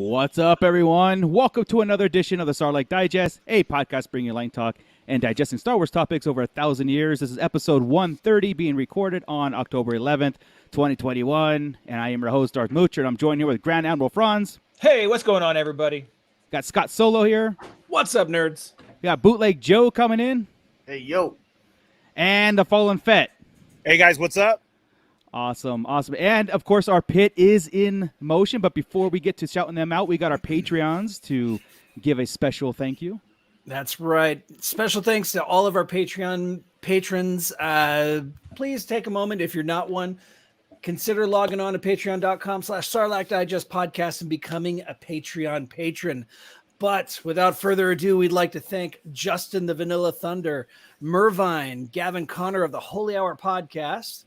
What's up, everyone? Welcome to another edition of the Star Like Digest, a podcast bringing you line talk and digesting Star Wars topics over 1,000 years. This is episode 130, being recorded on October 11th, 2021. And I am your host, Darth Moocher, and I'm joined here with Grand Admiral Franz. Hey, what's going on, everybody? Got Scott Solo here. What's up, nerds? We got Bootleg Joe coming in. Hey, yo. And the Fallen Fett. Hey, guys, what's up? Awesome. And, of course, our pit is in motion. But before we get to shouting them out, we got our Patreons to give a special thank you. That's right. Special thanks to all of our Patreon patrons. Please take a moment, if you're not one, consider logging on to patreon.com/Sarlacc Digest Podcast and becoming a Patreon patron. But without further ado, we'd like to thank Justin the Vanilla Thunder, Mervine, Gavin Connor of the Holy Hour Podcast,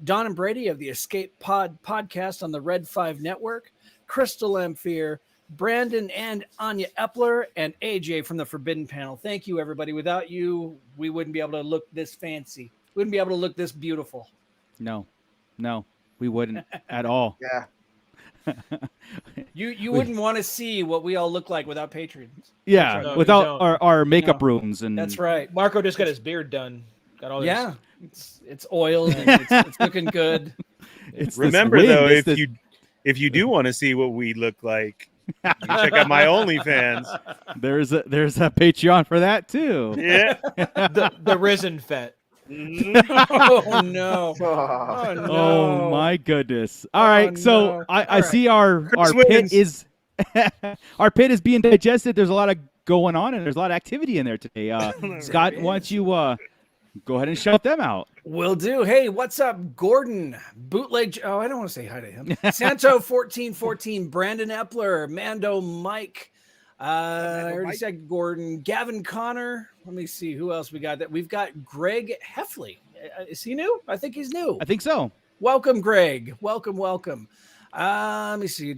Don and Brady of the Escape Pod Podcast on the Red 5 Network, Crystal Lamphere, Brandon and Anya Epler, and AJ from the Forbidden Panel. Thank you, everybody. Without you, we wouldn't be able to look this fancy. We wouldn't be able to look this beautiful. No, we wouldn't at all. Yeah. You wouldn't want to see what we all look like without patrons. Yeah, No, without our makeup rooms. And That's right. Marco just got his beard done. Got all It's oiled and it's looking good. Remember, though, if you do want to see what we look like, you check out my OnlyFans. There's a Patreon for that too. Yeah. the risen Fett. Oh no! Oh, no! Oh my goodness! All right, no. so I see our Chris pit wins. is our pit is being digested. There's a lot of going on, and there's a lot of activity in there today. Scott, why don't you go ahead and shout them out? Will do. Hey, what's up, Gordon? Bootleg. Oh, I don't want to say hi to him. Santo 1414, Brandon Epler, Mando Mike. I already said Gordon, Gavin Connor. Let me see who else we got. That we've got Greg Heffley. Is he new? I think he's new. I think so. Welcome, Greg. Welcome. Let me see.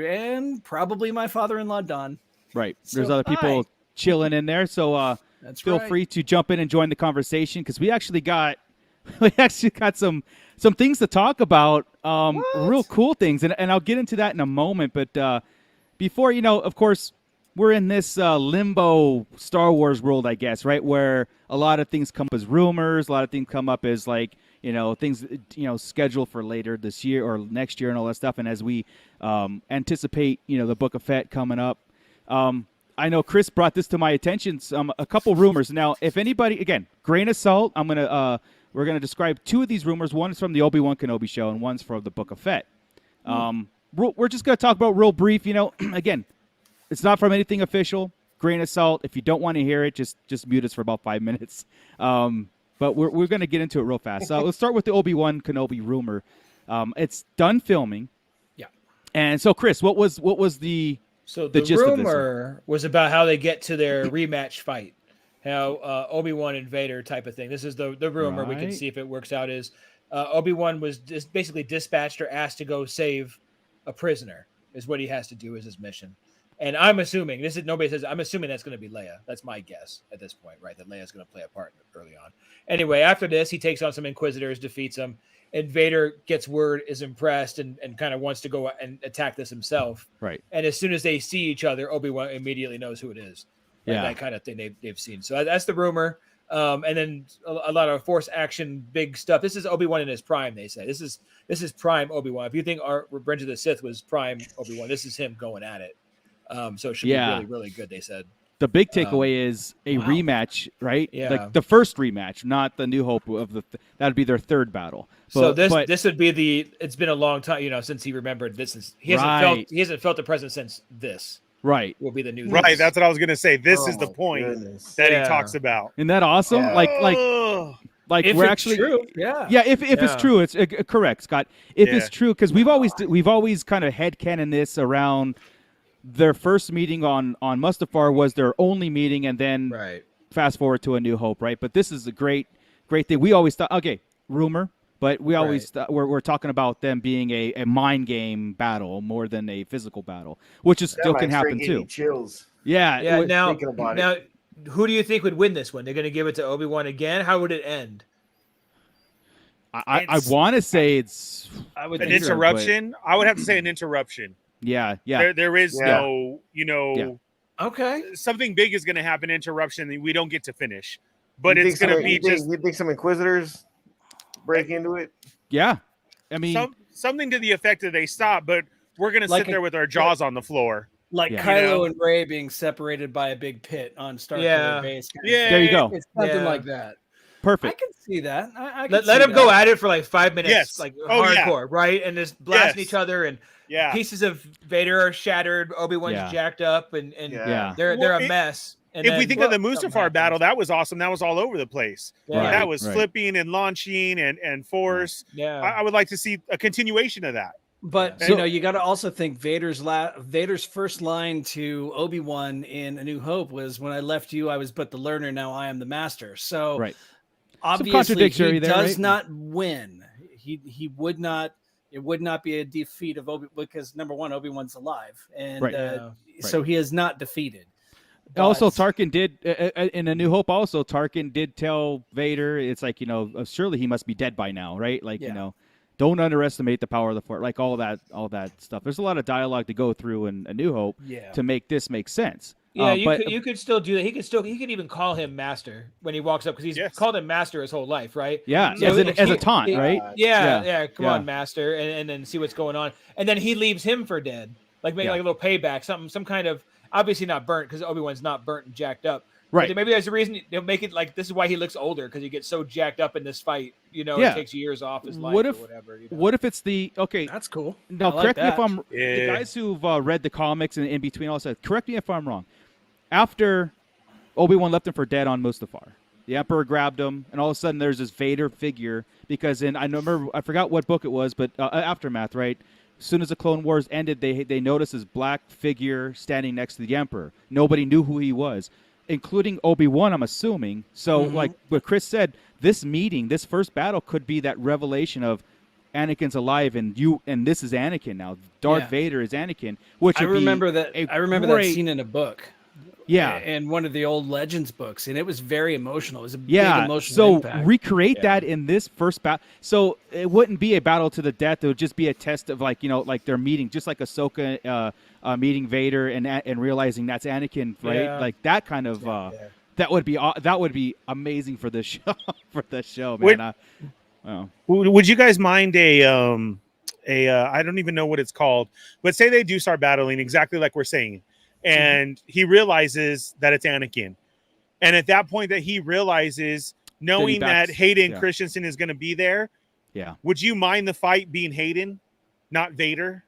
And probably my father-in-law, Don. Right. So, There's other people chilling in there, so That's feel right. free to jump in and join the conversation because we actually got some things to talk about. Real cool things, and I'll get into that in a moment. But before, of course, we're in this limbo Star Wars world, I guess, right? Where a lot of things come up as rumors, a lot of things come up as things, scheduled for later this year or next year and all that stuff. And as we anticipate, the Book of Fett coming up, I know Chris brought this to my attention, a couple rumors. Now, if anybody, again, grain of salt, we're going to describe two of these rumors. One is from the Obi-Wan Kenobi show and one's from the Book of Fett. We're just going to talk about real brief, again, it's not from anything official. Grain of salt. If you don't want to hear it, just mute us for about 5 minutes. But we're going to get into it real fast. So let's start with the Obi-Wan Kenobi rumor. It's done filming. Yeah. And so, Chris, what was the gist rumor was about how they get to their rematch fight. How Obi-Wan and Vader type of thing. This is the rumor. We can Right. see if it works out. Is Obi-Wan was just basically dispatched or asked to go save a prisoner. Is what he has to do as his mission. And I'm assuming I'm assuming that's going to be Leia. That's my guess at this point, right? That Leia's going to play a part early on. Anyway, after this, he takes on some Inquisitors, defeats them, and Vader gets word, is impressed, and kind of wants to go and attack this himself. Right. And as soon as they see each other, Obi-Wan immediately knows who it is. Like Yeah. that kind of thing they've seen. So that's the rumor. And then a lot of force action, big stuff. This is Obi-Wan in his prime, they say. This is prime Obi-Wan. If you think our Revenge of the Sith was prime Obi-Wan, this is him going at it. So it should be really, really good, they said. The big takeaway is a rematch, right? Yeah. Like the first rematch, not the New Hope of that'd be their third battle. So this would be it's been a long time, since he remembered this he hasn't felt the presence since this. Right. Will be the new Right, this. that's what I was going to say. This is the point that he talks about. Isn't that awesome? Yeah. Like If we're it's actually true. Yeah, if it's true, it's correct, Scott. If it's true, because we've always kind of headcanon this around their first meeting on Mustafar was their only meeting, and then fast forward to A New Hope, right? But this is a great thing. We always thought, rumor, but we always we're talking about them being a mind game battle more than a physical battle, which is still can happen too. Chills. Yeah. Now, Now, who do you think would win this one? They're going to give it to Obi-Wan again? How would it end? I want to say it's an interruption. I would have to say an interruption. Yeah, yeah. There is no, Okay. something big is going to happen, interruption that we don't get to finish. But You it's think going to some- be you just think some Inquisitors break into it? Yeah. I mean, something to the effect that they stop, but we're going to Like sit there with our jaws on the floor. Like Yeah. Kylo and Rey being separated by a big pit on Starkiller base. kind of Yeah. thing. there you go. It's something Yeah. like that. I Perfect. can see that. I can Let see them go that. at it for like 5 minutes, Yes. like Oh, yeah. hardcore, right? And just blasting Yes. each other, and Yeah. pieces of Vader are shattered. Obi-Wan's Yeah. jacked up, and Yeah. they're Well, a mess. And If we then think of the something Mustafar happens. battle, that was awesome. That was all over the place. Yeah. That was Right. flipping and launching and force. Yeah. I would like to see a continuation of that. But So- you got to also think Vader's first line to Obi-Wan in A New Hope was, "When I left you, I was but the learner. Now I am the master." So Right. obviously, contradictory he there, does right? not win. He would not. It would not be a defeat of Obi, because number one, Obi-Wan's alive, and Right. so he is not defeated. Also, But- Tarkin did in A New Hope. Also, Tarkin did tell Vader, "It's like surely he must be dead by now, right? Like Yeah. don't underestimate the power of the Force." Like all that stuff. There's a lot of dialogue to go through in A New Hope Yeah. to make this make sense. Yeah, but you could still do that. He could even call him Master when he walks up, because he's Yes. called him Master his whole life, right? yeah, So as a taunt, right? Yeah. Come Yeah. on, Master, and then see what's going on, and then he leaves him for dead, like maybe Yeah. like a little payback, some kind of, obviously not burnt, because Obi-Wan's not burnt and jacked up. Right. But maybe there's a reason they'll make it like this is why he looks older, because he gets so jacked up in this fight. Yeah. It takes years off his life What if or whatever. What if it's the okay? That's cool. Now, I like correct me if that. I'm the Yeah. guys who've read the comics and in between all that. Correct me if I'm wrong. After Obi-Wan left him for dead on Mustafar, the Emperor grabbed him, and all of a sudden there's this Vader figure. Because I forgot what book it was, but Aftermath, right? As soon as the Clone Wars ended, they noticed this black figure standing next to the Emperor. Nobody knew who he was, including Obi-Wan, I'm assuming. So, like what Chris said, this meeting, this first battle, could be that revelation of Anakin's alive, and this is Anakin now. Darth Yeah. Vader is Anakin. Which I would be remember that. a I remember that great- scene in a book. Yeah, in one of the old Legends books, and it was very emotional. It was a big yeah. emotional So impact. recreate that in this first battle. So it wouldn't be a battle to the death. It would just be a test of like their meeting, just like Ahsoka meeting Vader and realizing that's Anakin, right? Yeah. Like that kind of. That would be amazing for this show. For this show, Would- man. Oh. Would you guys mind a I don't even know what it's called, but say they do start battling exactly like we're saying, and he realizes that it's Anakin, and at that point that he realizes, knowing that backs- Hayden yeah. Christensen is going to be there, Yeah. would you mind the fight being Hayden, not Vader,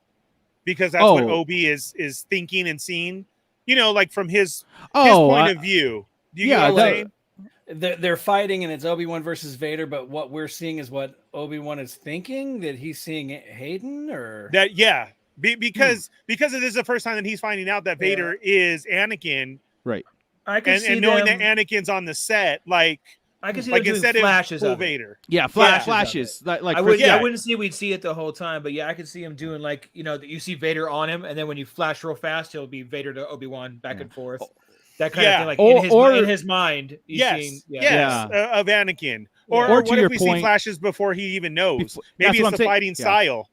because that's what Oh. Obi is thinking and seeing, like from his Oh, point of view. Do you yeah, get what I'm saying? They're fighting, and it's Obi-Wan versus Vader. But what we're seeing is what Obi-Wan is thinking, that he's seeing Hayden, or That because this is the first time that he's finding out that Vader is Anakin, right. I can see and knowing them, that Anakin's on the set, like I can see like them instead doing of flashes full of it. Vader. Yeah, Flashes flashes. of Like I Chris would. I said. wouldn't see we'd see it the whole time, but yeah, I could see him doing like that you see Vader on him, and then when you flash real fast, he'll be Vader to Obi-Wan back and forth. That kind of thing, like in his mind. He's seeing, Of Anakin, or Or to what your if we see point- flashes before he even knows? That's Maybe what it's I'm the saying. fighting Yeah. style,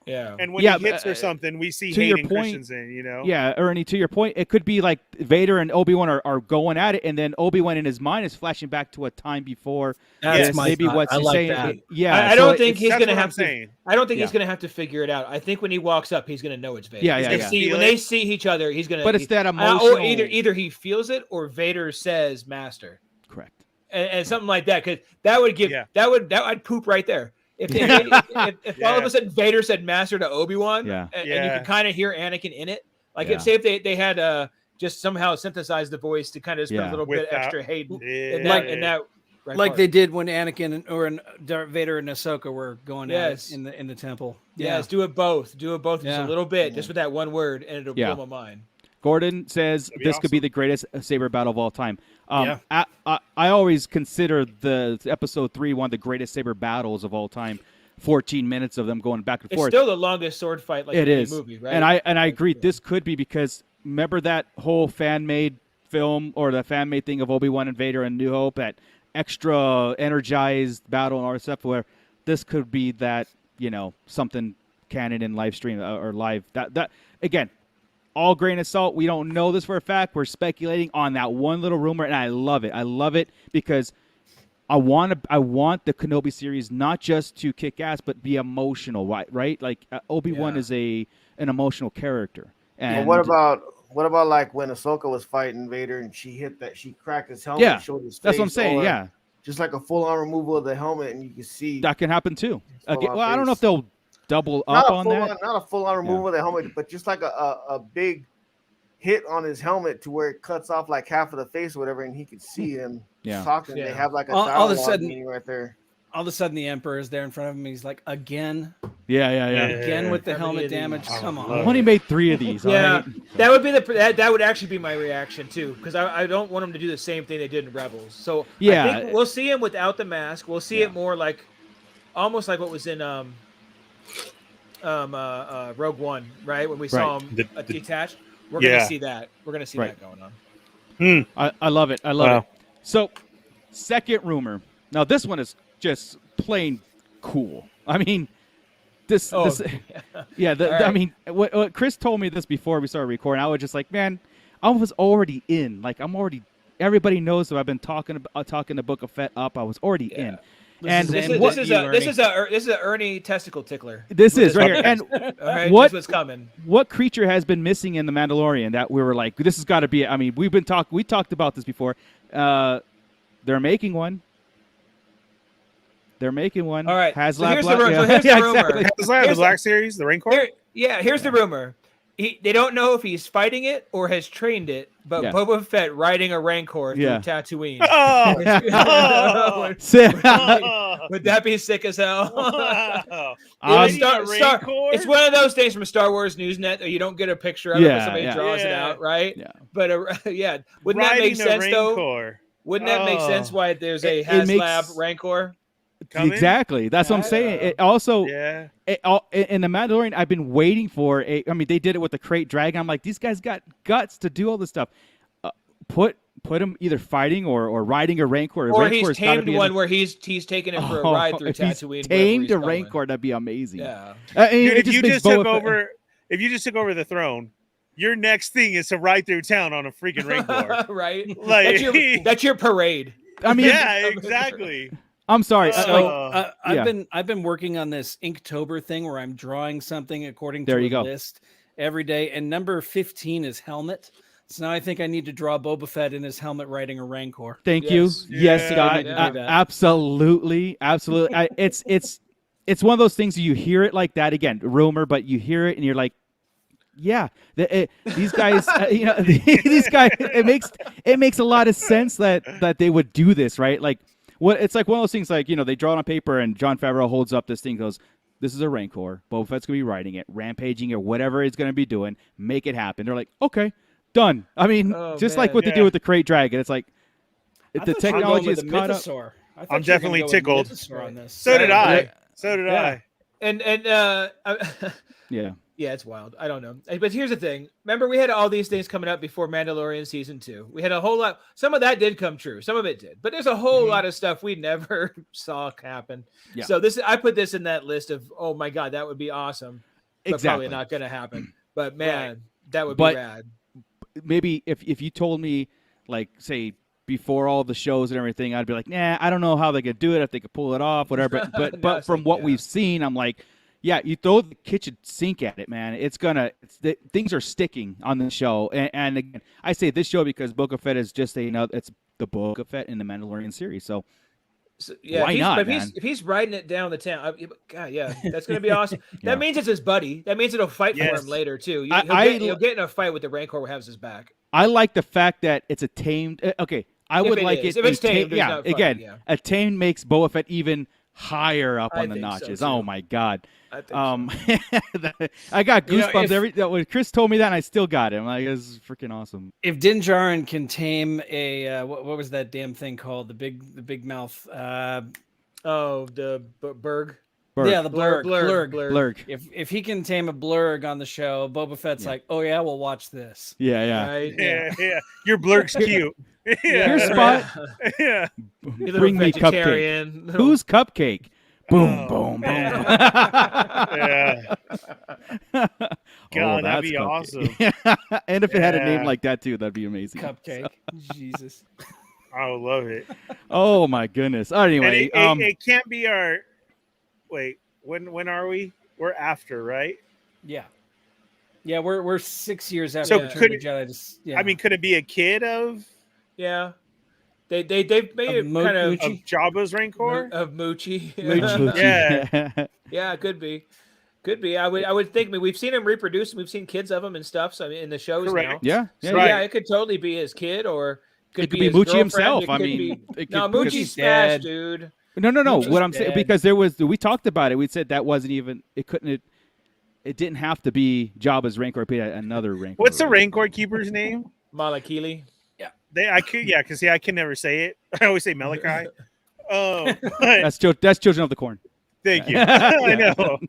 yeah. and when Yeah, he hits but, or something, we see to your Hayden point- Christensen. Yeah, Ernie, to your point, it could be like Vader and Obi-Wan are going at it, and then Obi-Wan in his mind is flashing back to a time before. That's this, my maybe thought. what's I like saying. that. Yeah, I so don't think it's- he's that's gonna what I'm have to. saying. I don't think he's Yeah. gonna have to figure it out. I think when he walks up, he's gonna know it's Vader. Yeah, He's yeah, gonna yeah. see when they see each other, he's gonna. But it's that or emotional. either he feels it or Vader says Master, Correct. and something like that. Because that would give I'd poop right there. If all of a sudden Vader said Master to Obi-Wan, Yeah. and you could kind of hear Anakin in it, like Yeah. say if they had just somehow synthesized the voice to kind of spend Yeah. a little With bit that- extra Hayden Yeah. in that right like part. they did when Anakin or Darth Vader and Ahsoka were going at Yes. it in the temple. Yes, do it both. Do it both just Yeah. a little bit, just with that one word, and it'll Yeah. blow my mind. Gordon says That'd be this could be awesome. the greatest saber battle of all time. Yeah. I always consider the episode 3 one of the greatest saber battles of all time. 14 minutes of them going back and It's forth. still the longest sword fight like It in any is, movie, right? and I agree. This could be because remember that whole fan made film or the fan made thing of Obi-Wan and Vader and New Hope, that extra energized battle and all that stuff. Where this could be that something canon and live stream or live. That again, all grain of salt. We don't know this for a fact. We're speculating on that one little rumor, and I love it. I love it because I want the Kenobi series not just to kick ass, but be emotional, right? Like Obi-Wan is an emotional character. And what about like when Ahsoka was fighting Vader and she cracked his helmet, and showed his face, that's what I'm saying. Yeah, just like a full-on removal of the helmet, and you can see that can happen too. Well, I face. don't know if they'll double up on that. Not a full-on removal of the helmet, but just like a big hit on his helmet to where it cuts off like half of the face or whatever, and he can see him talking. They have like a all of a sudden meeting right there. All of a sudden, the Emperor is there in front of him. He's like, again, Yeah. with the helmet damage. Come on. I only made 3 of these. Yeah, all right? that would be that would actually be my reaction too, because I don't want him to do the same thing they did in Rebels. So I think we'll see him without the mask. We'll see it more like, almost like what was in Rogue One, right? When we saw him detached. We're gonna see that. We're gonna see that going on. I love it. I love it. So, second rumor. Now this one is just plain cool. I mean, I mean, what Chris told me this before we started recording. I was just like, man, I was already in. Like, everybody knows that I've been talking the Book of Fett up. I was already in. This is a Ernie testicle tickler. This is right here. And what's coming? What creature has been missing in the Mandalorian that we were like, this has got to be? I mean, we talked about this before. They're making one. All right. So here's the rumor. HasLab, the Black Series, the Rancor. Here's the rumor. They don't know if he's fighting it or has trained it, but Boba Fett riding a Rancor through Tatooine. Would that be sick as hell? It's one of those things from Star Wars Newsnet that you don't get a picture of it, but somebody draws it out, right? Yeah. But wouldn't that make sense though? Wouldn't that make sense why there's a HasLab Rancor? Coming? Exactly. That's what I'm saying. It also, in the Mandalorian, I've been waiting for I mean, they did it with the Crate Dragon. I'm like, these guys got guts to do all this stuff. Put him either fighting or riding a Rancor. Or he's tamed one where he's taking it for a ride through Tatooine. If he's tamed a Rancor, that'd be amazing. Yeah. Dude, if you just took over the throne, your next thing is to ride through town on a freaking Rancor. Right? Like that's your parade. I mean, yeah, exactly. I'm sorry. I've been working on this Inktober thing where I'm drawing something according to a list every day, and number 15 is helmet. So now I think I need to draw Boba Fett in his helmet riding a Rancor. Thank you. Yes, God, absolutely. It's one of those things you hear it like that again, rumor, but you hear it and you're like, yeah, these guys, these guys. It makes a lot of sense that they would do this, right? Like. It's like one of those things like, they draw it on paper and Jon Favreau holds up this thing, goes, this is a Rancor. Boba Fett's going to be riding it, rampaging or whatever he's going to be doing. Make it happen. They're like, okay, done. I mean, like what they do with the Crate Dragon. It's like the technology is caught up. I'm definitely tickled. So did I. And yeah, it's wild. I don't know. But here's the thing. Remember, we had all these things coming up before Mandalorian season 2. We had a whole lot. Some of that did come true. Some of it did. But there's a whole lot of stuff we never saw happen. Yeah. So I put this in that list of, oh my God, that would be awesome. But probably not going to happen. But man, that would be rad. Maybe if you told me, like, say, before all the shows and everything, I'd be like, nah, I don't know how they could do it, if they could pull it off, whatever. But from what we've seen, I'm like, yeah, you throw the kitchen sink at it, man. Things are sticking on the show. And again, I say this show because Boba Fett is just it's the Boba Fett in the Mandalorian series. So why not? But if he's riding it down the town, God, yeah, that's going to be awesome. That means it's his buddy. That means it'll fight for him later too. He'll get in a fight with the Rancor who has his back. I like the fact that it's a tamed. Okay, I would like it. If it's tamed, a tamed makes Boba Fett even higher up on the notches. Oh my God. I got goosebumps when Chris told me that, and I still got it. I'm like, this is freaking awesome. If Din Djarin can tame a what was that damn thing called? The big mouth. The Blurg. Yeah, the Blurg. Blurg. If he can tame a Blurg on the show, Boba Fett's like, oh yeah, we'll watch this. Yeah. Right? Yeah. Your Blurg's cute. Your spot. Yeah. Bring me Cupcake. Who's Cupcake? Boom, boom, boom. Yeah. God, that'd be awesome. And if it had a name like that too, that'd be amazing. Cupcake. So. Jesus. I would love it. Oh my goodness. Anyway, it can't be our. Wait, when are we? We're after, right? Yeah. Yeah, we're 6 years after. So Return could of the Jedi. Just, yeah. I mean, could it be a kid of? Yeah. They've made it kind of Jabba's Rancor of Moochie. Yeah. Yeah, it could be. Could be. I would think. I mean, we've seen him reproduce. We've seen kids of him and stuff. So I mean, in the shows now. Yeah. So, right. yeah, it could totally be his kid, or it could be his Moochie girlfriend. himself. It I could mean, be, no, Moochie's smashed, dude. No. Moochie's What I'm saying, dead. because we talked about it. We said that wasn't even. It couldn't. It didn't have to be Jabba's Rancor. It could be another Rancor. What's the Rancor keeper's name? Malakili. Because I can never say it. I always say Malachi. That's Children of the Corn. Thank you. I know.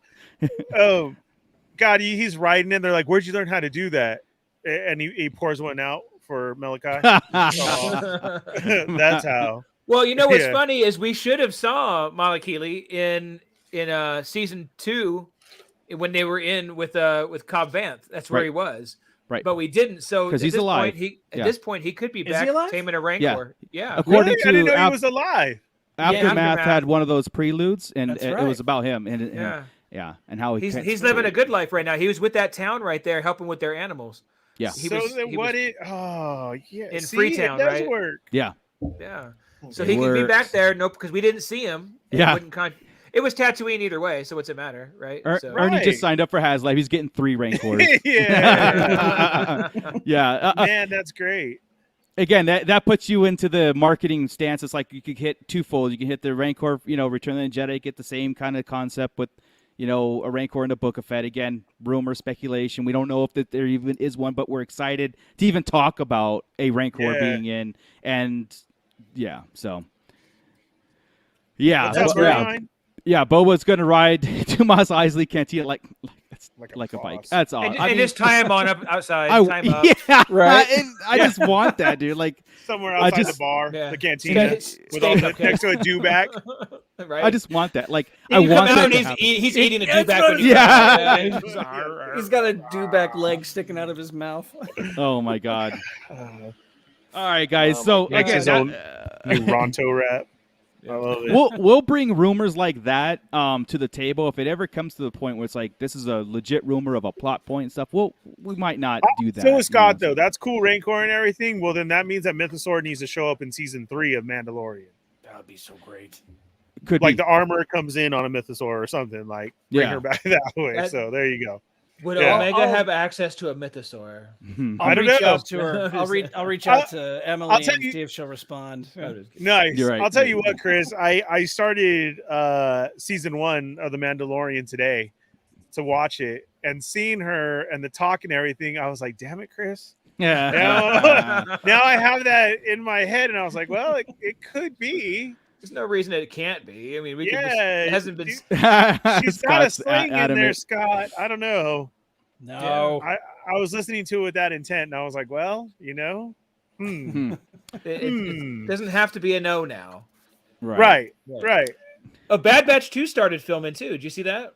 God, he's riding in. They're like, "Where'd you learn how to do that?" And he pours one out for Malachi. That's how. Well, you know what's funny is we should have saw Malakili in season 2 when they were in with Cobb Vanth. That's where he was. Right. But we didn't. So because he's alive. At this point, he could be Is back he alive? taming a Rancor. Yeah. According Really? I didn't know he was alive. Aftermath had one of those preludes, and That's it right. was about him. And and how he's living a good life right now. He was with that town right there, helping with their animals. Yeah. In Freetown, it does right? work. Yeah. Yeah. So he could be back there. Nope, because we didn't see him. Yeah. It was Tatooine either way, so what's it matter, right? Ernie just signed up for HasLife. He's getting 3 Rancors. Yeah. Yeah. Man, that's great. Again, that puts you into the marketing stance. It's like you could hit twofold. You can hit the Rancor, Return of the Jedi, get the same kind of concept with, a Rancor in the Book of Fett. Again, rumor, speculation. We don't know if there even is one, but we're excited to even talk about a Rancor being in. And, so. Yeah. Yeah, Boba's going to ride to Mos Eisley Cantina like a bike. That's all. And just tie him on up outside. Tie him up. Yeah, right. And I just want that, dude. Like somewhere outside the bar, the cantina, with all next to a dewback. Right. I just want that. Like I want that. He's eating a dewback. Yeah. He's got a dewback leg sticking out of his mouth. Oh my god. All right, guys. So again, his own new Ronto rap. I love it. We'll bring rumors like that to the table if it ever comes to the point where it's like this is a legit rumor of a plot point and stuff. We might not do that. So is Scott though. That's cool, Rancor and everything. Well, then that means that Mythosaur needs to show up in season 3 of Mandalorian. That would be so great. Could like be. the armor comes in on a Mythosaur or something. Like bring her back that way. So there you go. Would Omega have access to a Mythosaur? I'll reach out to her. I'll reach out to Emily and see if she'll respond. Nice. You're right. I'll tell you what, Chris. I started season 1 of The Mandalorian today to watch it, and seeing her and the talk and everything, I was like, "Damn it, Chris!" Yeah. Now I have that in my head, and I was like, "Well, it could be." There's no reason that it can't be. I mean, we can it hasn't been. She's got a sling in there, Scott. I don't know. No, I was listening to it with that intent, and I was like, well, It doesn't have to be a no now. Right. A Bad Batch 2 started filming too. Did you see that?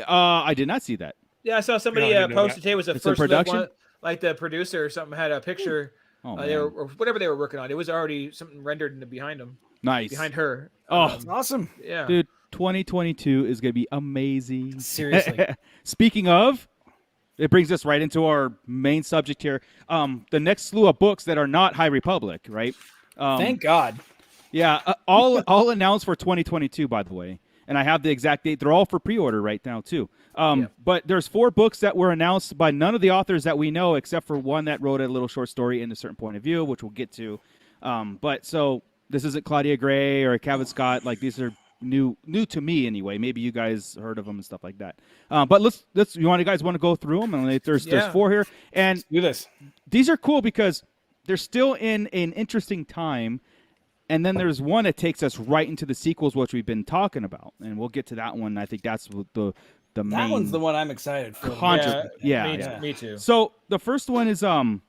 I did not see that. Yeah, I saw somebody post today. Was the It's first in production? one, like the producer or something had a picture. Or whatever they were working on. It was already something rendered behind them. Nice. Behind her. That's awesome. Yeah. Dude, 2022 is going to be amazing. Seriously. Speaking of, it brings us right into our main subject here. The next slew of books that are not High Republic, right? Thank God. Yeah, all announced for 2022, by the way. And I have the exact date. They're all for pre-order right now, too. But there's 4 books that were announced by none of the authors that we know, except for one that wrote a little short story in a certain point of view, which we'll get to. But so this isn't Claudia Gray or Kevin Scott. Like, these are new to me anyway. Maybe you guys heard of them and stuff like that. But let's you guys want to go through them? And there's 4 here. And let's do this. These are cool because they're still in an interesting time. And then there's one that takes us right into the sequels, which we've been talking about. And we'll get to that one. I think that's the main. That one's the one I'm excited for. Me too. So the first one is we'll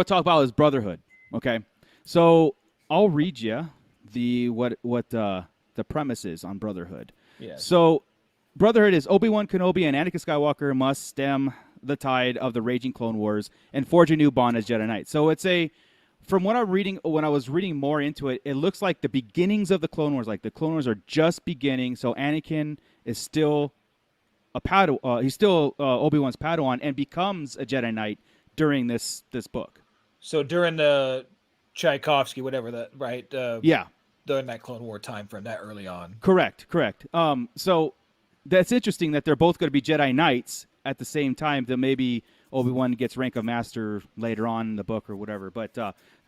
talk about is Brotherhood. Okay, so I'll read you the the premise is on Brotherhood. Yes. So Brotherhood is Obi-Wan Kenobi and Anakin Skywalker must stem the tide of the raging Clone Wars and forge a new bond as Jedi Knights. So it's from what I'm reading, when I was reading more into it, it looks like the beginnings of the Clone Wars. Like the Clone Wars are just beginning. So Anakin is still he's still Obi-Wan's Padawan and becomes a Jedi Knight during this book. So during the Tchaikovsky, whatever that, right? Yeah. During that Clone War time frame, that early on. Correct. So that's interesting that they're both going to be Jedi Knights at the same time. That maybe Obi-Wan gets rank of master later on in the book or whatever. But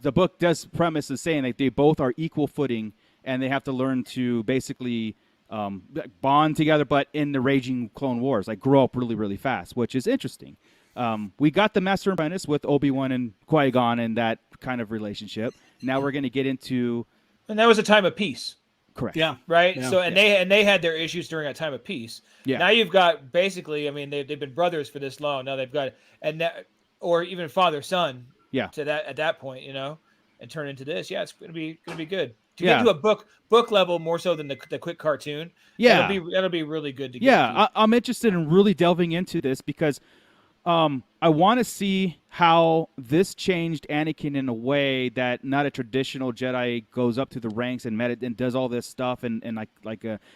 the book does premise is saying that they both are equal footing and they have to learn to basically bond together, but in the raging Clone Wars, like grow up really, really fast, which is interesting. We got the Master and Apprentice with Obi-Wan and Qui-Gon and that kind of relationship. Now we're going to get into... And that was a time of peace. Correct. Yeah. Right? Yeah. So, they had their issues during a time of peace. Yeah. Now you've got basically, I mean, they've been brothers for this long. Now they've got, or even father, son. Yeah. To that, at that point, and turn into this. Yeah, it's going to be good. To Yeah. get to a book level more so than the quick cartoon. Yeah. That'll be really good to get. Yeah. I'm interested in really delving into this because I want to see how this changed Anakin in a way that not a traditional Jedi goes up to the ranks and does all this stuff and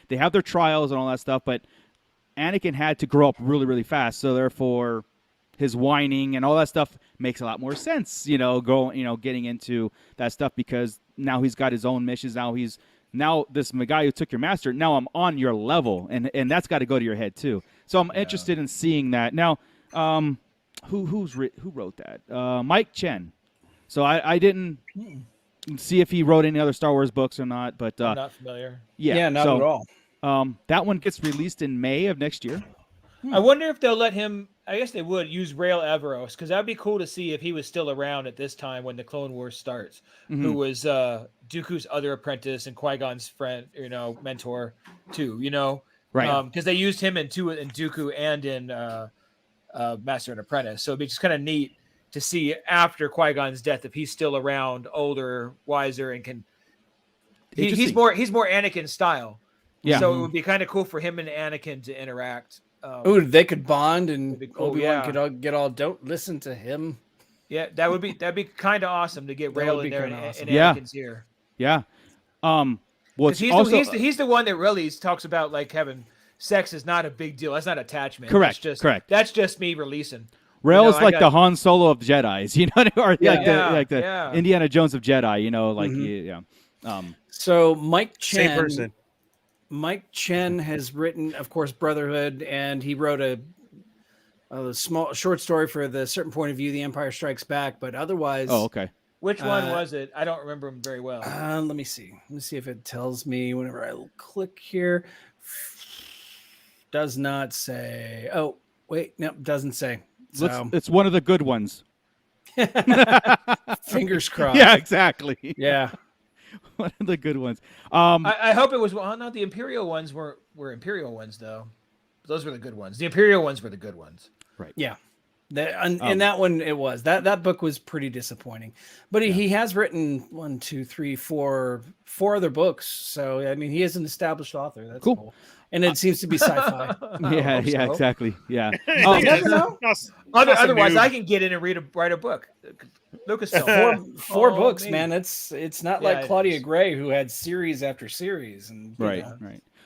they have their trials and all that stuff, but Anakin had to grow up really, really fast. So therefore, his whining and all that stuff makes a lot more sense. Getting into that stuff because now he's got his own missions. Now this guy who took your master. Now I'm on your level, and that's got to go to your head too. So I'm interested in seeing that now. Who wrote that? Mike Chen. So I didn't see if he wrote any other Star Wars books or not, but I'm not familiar. Yeah, not at all. That one gets released in May of next year. I wonder if they'll let him. I guess they would use Rael Everos because that'd be cool to see if he was still around at this time when the Clone Wars starts. Mm-hmm. Who was Dooku's other apprentice and Qui-Gon's friend, mentor too. Right? Because they used him in Dooku and in Master and Apprentice. So it'd be just kind of neat to see after Qui-Gon's death if he's still around, older, wiser, and can. He's more Anakin style. Yeah. So it would be kind of cool for him and Anakin to interact. They could bond and cool, Obi-Wan could get all, don't listen to him. Yeah, that'd be kind of awesome to get Rael in there and Anakin's ear. Yeah. Well, he's the one that really talks about like having sex is not a big deal. That's not attachment. Correct. Correct. That's just me releasing. Rael's like the Han Solo of Jedis, or the Yeah. Indiana Jones of Jedi, So Mike Chen, same person. Mike Chen has written, of course, Brotherhood, and he wrote a small short story for the Certain Point of View, The Empire Strikes Back. But otherwise, okay. Which one was it? I don't remember him very well. Let me see. Let me see if it tells me whenever I click here. Does not say. Oh, wait, no, doesn't say. So It's one of the good ones. fingers crossed. Yeah, exactly. Yeah. One of the good ones. I hope it was. Well, no, the Imperial ones were Imperial ones though. Those were the good ones. The Imperial ones were the good ones. Right. Yeah. And that one, it was that book was pretty disappointing, but he has written 1, 2, 3, 4 other books. So I mean, he is an established author. That's cool. And it seems to be sci-fi. Yeah, exactly. Yeah. Never know. Otherwise, I can get in and write a book. Lucasfilm. Four books, man. It's not like Claudia Gray who had series after series. And right.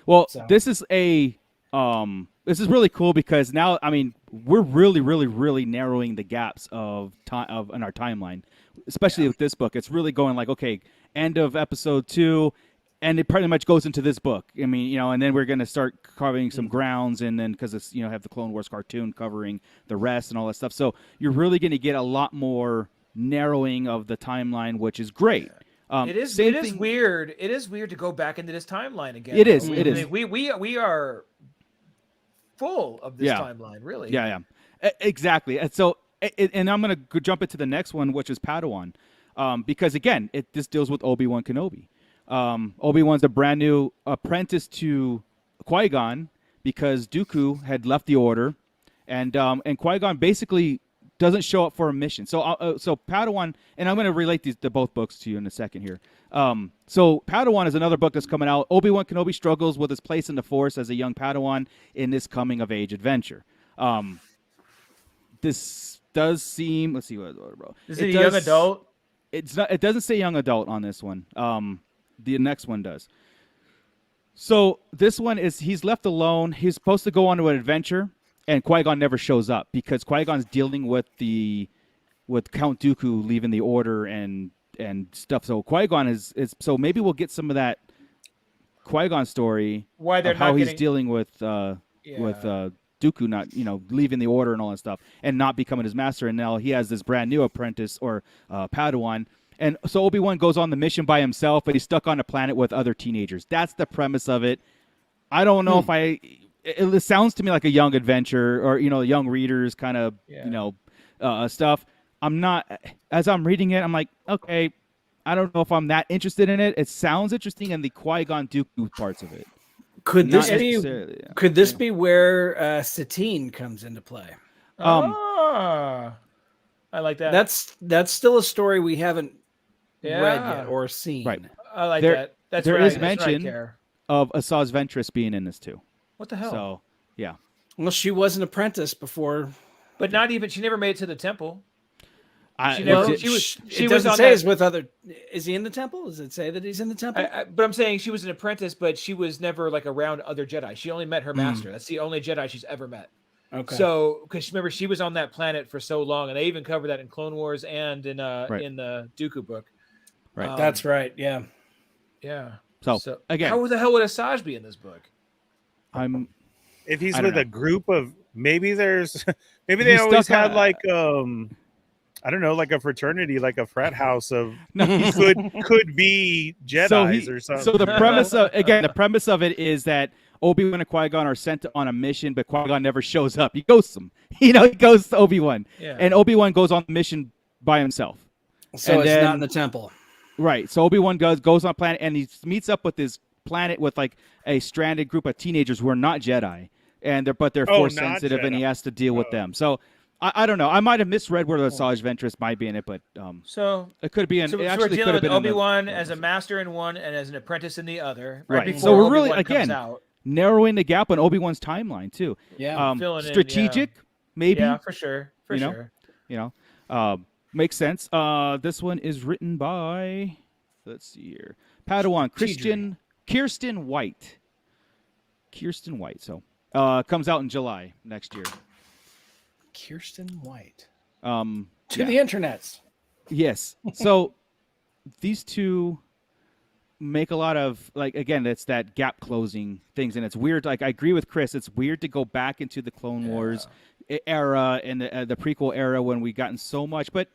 Well, this is this is really cool because now, I mean, we're really, really, really narrowing the gaps of time in our timeline, especially with this book. It's really going like, okay, end of episode 2. And it pretty much goes into this book. I mean, and then we're going to start covering some grounds, and then because it's have the Clone Wars cartoon covering the rest and all that stuff. So you're really going to get a lot more narrowing of the timeline, which is great. It is weird. It is weird to go back into this timeline again. It is. It is. We are full of this timeline, really. Yeah. Exactly. And so, and I'm going to jump into the next one, which is Padawan, because again, this deals with Obi-Wan Kenobi. Obi-Wan's a brand new apprentice to Qui-Gon because Dooku had left the Order, and Qui-Gon basically doesn't show up for a mission. So so Padawan, and I'm going to relate the both books to you in a second here. So Padawan is another book that's coming out. Obi-Wan Kenobi struggles with his place in the Force as a young Padawan in this coming-of-age adventure. This does seem. Let's see what. Bro. Is it a young adult? It's not. It doesn't say young adult on this one. The next one does. So this one is he's left alone. He's supposed to go on to an adventure, and Qui-Gon never shows up because Qui-Gon's dealing with Count Dooku leaving the Order and stuff. So Qui-Gon is so maybe we'll get some of that Qui-Gon story. Why they're how not he's dealing with Dooku not leaving the Order and all that stuff and not becoming his master, and now he has this brand new apprentice or Padawan. And so Obi-Wan goes on the mission by himself, but he's stuck on a planet with other teenagers. That's the premise of it. I don't know if it sounds to me like a young adventure or young readers kind of stuff. I'm not, as I'm reading it, I'm like, okay, I don't know if I'm that interested in it. It sounds interesting in the Qui-Gon Dooku parts of it. Could this be where Satine comes into play? I like that. That's still a story we haven't read yet or seen. Right. I like that. There is mention of Asajj Ventress being in this too. What the hell? So yeah. Well, she was an apprentice before, but not even. She never made it to the temple. She was on say with other. Is he in the temple? Does it say that he's in the temple? But I'm saying she was an apprentice, but she was never like around other Jedi. She only met her master. That's the only Jedi she's ever met. Okay. So, because remember, she was on that planet for so long, and they even covered that in Clone Wars and in the Dooku book. Right. That's right. Yeah. Yeah. So again, how the hell would Asajj be in this book? If he's with a group of maybe they always had like I don't know, like a fraternity, like a frat house of could be Jedis or something. So the premise of it is that Obi-Wan and Qui-Gon are sent on a mission, but Qui-Gon never shows up. He ghosts them. He ghosts Obi-Wan. Yeah. And Obi-Wan goes on the mission by himself. So it's not in the temple. Right. So Obi-Wan goes on a planet, and he meets up with this planet with like a stranded group of teenagers who are not Jedi, but they're force sensitive, and he has to deal with them. So I don't know. I might have misread where the Asajj Ventress might be in it, but so it could be. So we're dealing with Obi-Wan as a master in one and as an apprentice in the other. Right. So we're really narrowing the gap on Obi-Wan's timeline too. Yeah. Strategic, maybe. Yeah, for sure. Makes sense. This one is written by, let's see here, Padawan Kirsten White. So comes out in July next year. Kirsten White. To the internets. Yes. So these two make a lot of, like, again, it's that gap closing things, and it's weird. Like, I agree with Chris. It's weird to go back into the Clone Wars era and the prequel era when we gotten so much. But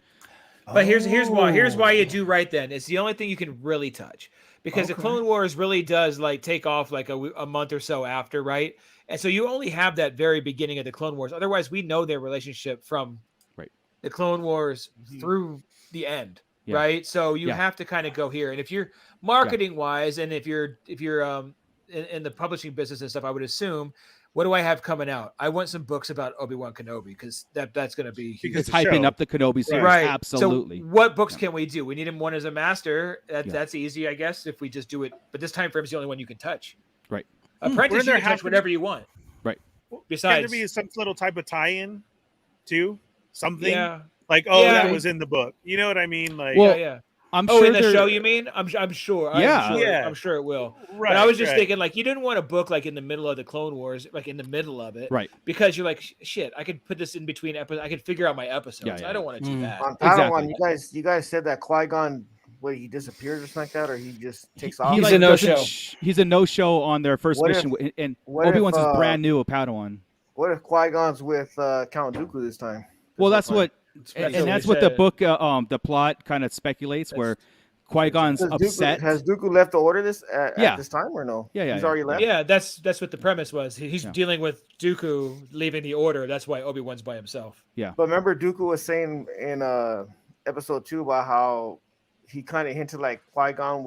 here's why you do right then. It's the only thing you can really touch, because the Clone Wars really does like take off like a month or so after, right? And so you only have that very beginning of the Clone Wars. Otherwise, we know their relationship from the Clone Wars through the end, right? So you have to kind of go here. And if you're marketing wise, and if you're in the publishing business and stuff, I would assume, what do I have coming out? I want some books about Obi-Wan Kenobi, because that's going to be huge. It's hyping up the Kenobi series, right? Absolutely. So what books can we do? We need him one as a master. That's easy, I guess, if we just do it. But this time frame is the only one you can touch. Right. Apprentice, you can touch whatever you want. Right. Besides, can there be some little type of tie-in too? Something like that was in the book. You know what I mean? Like, I'm sure in the show, you mean? I'm sure. I'm sure it will. Right. But I was just thinking, like, you didn't want a book like in the middle of the Clone Wars, like in the middle of it, right? Because you're like, shit, I could put this in between episodes. I could figure out my episodes. I don't want to do that. On Padawan, you guys said that Qui-Gon, he disappears or something like that, or he just takes off. He's a no-show. He's a no-show on their first mission, and Obi-Wan's is brand new a Padawan. What if Qui-Gon's with Count Dooku this time? Well, that's what. And that's what the book, the plot kind of speculates, where Qui-Gon's upset. Has Dooku left the Order at this time or no? Yeah. He's already left? Yeah, that's what the premise was. He's dealing with Dooku leaving the Order. That's why Obi-Wan's by himself. Yeah. But remember, Dooku was saying in episode 2 about how he kind of hinted like Qui-Gon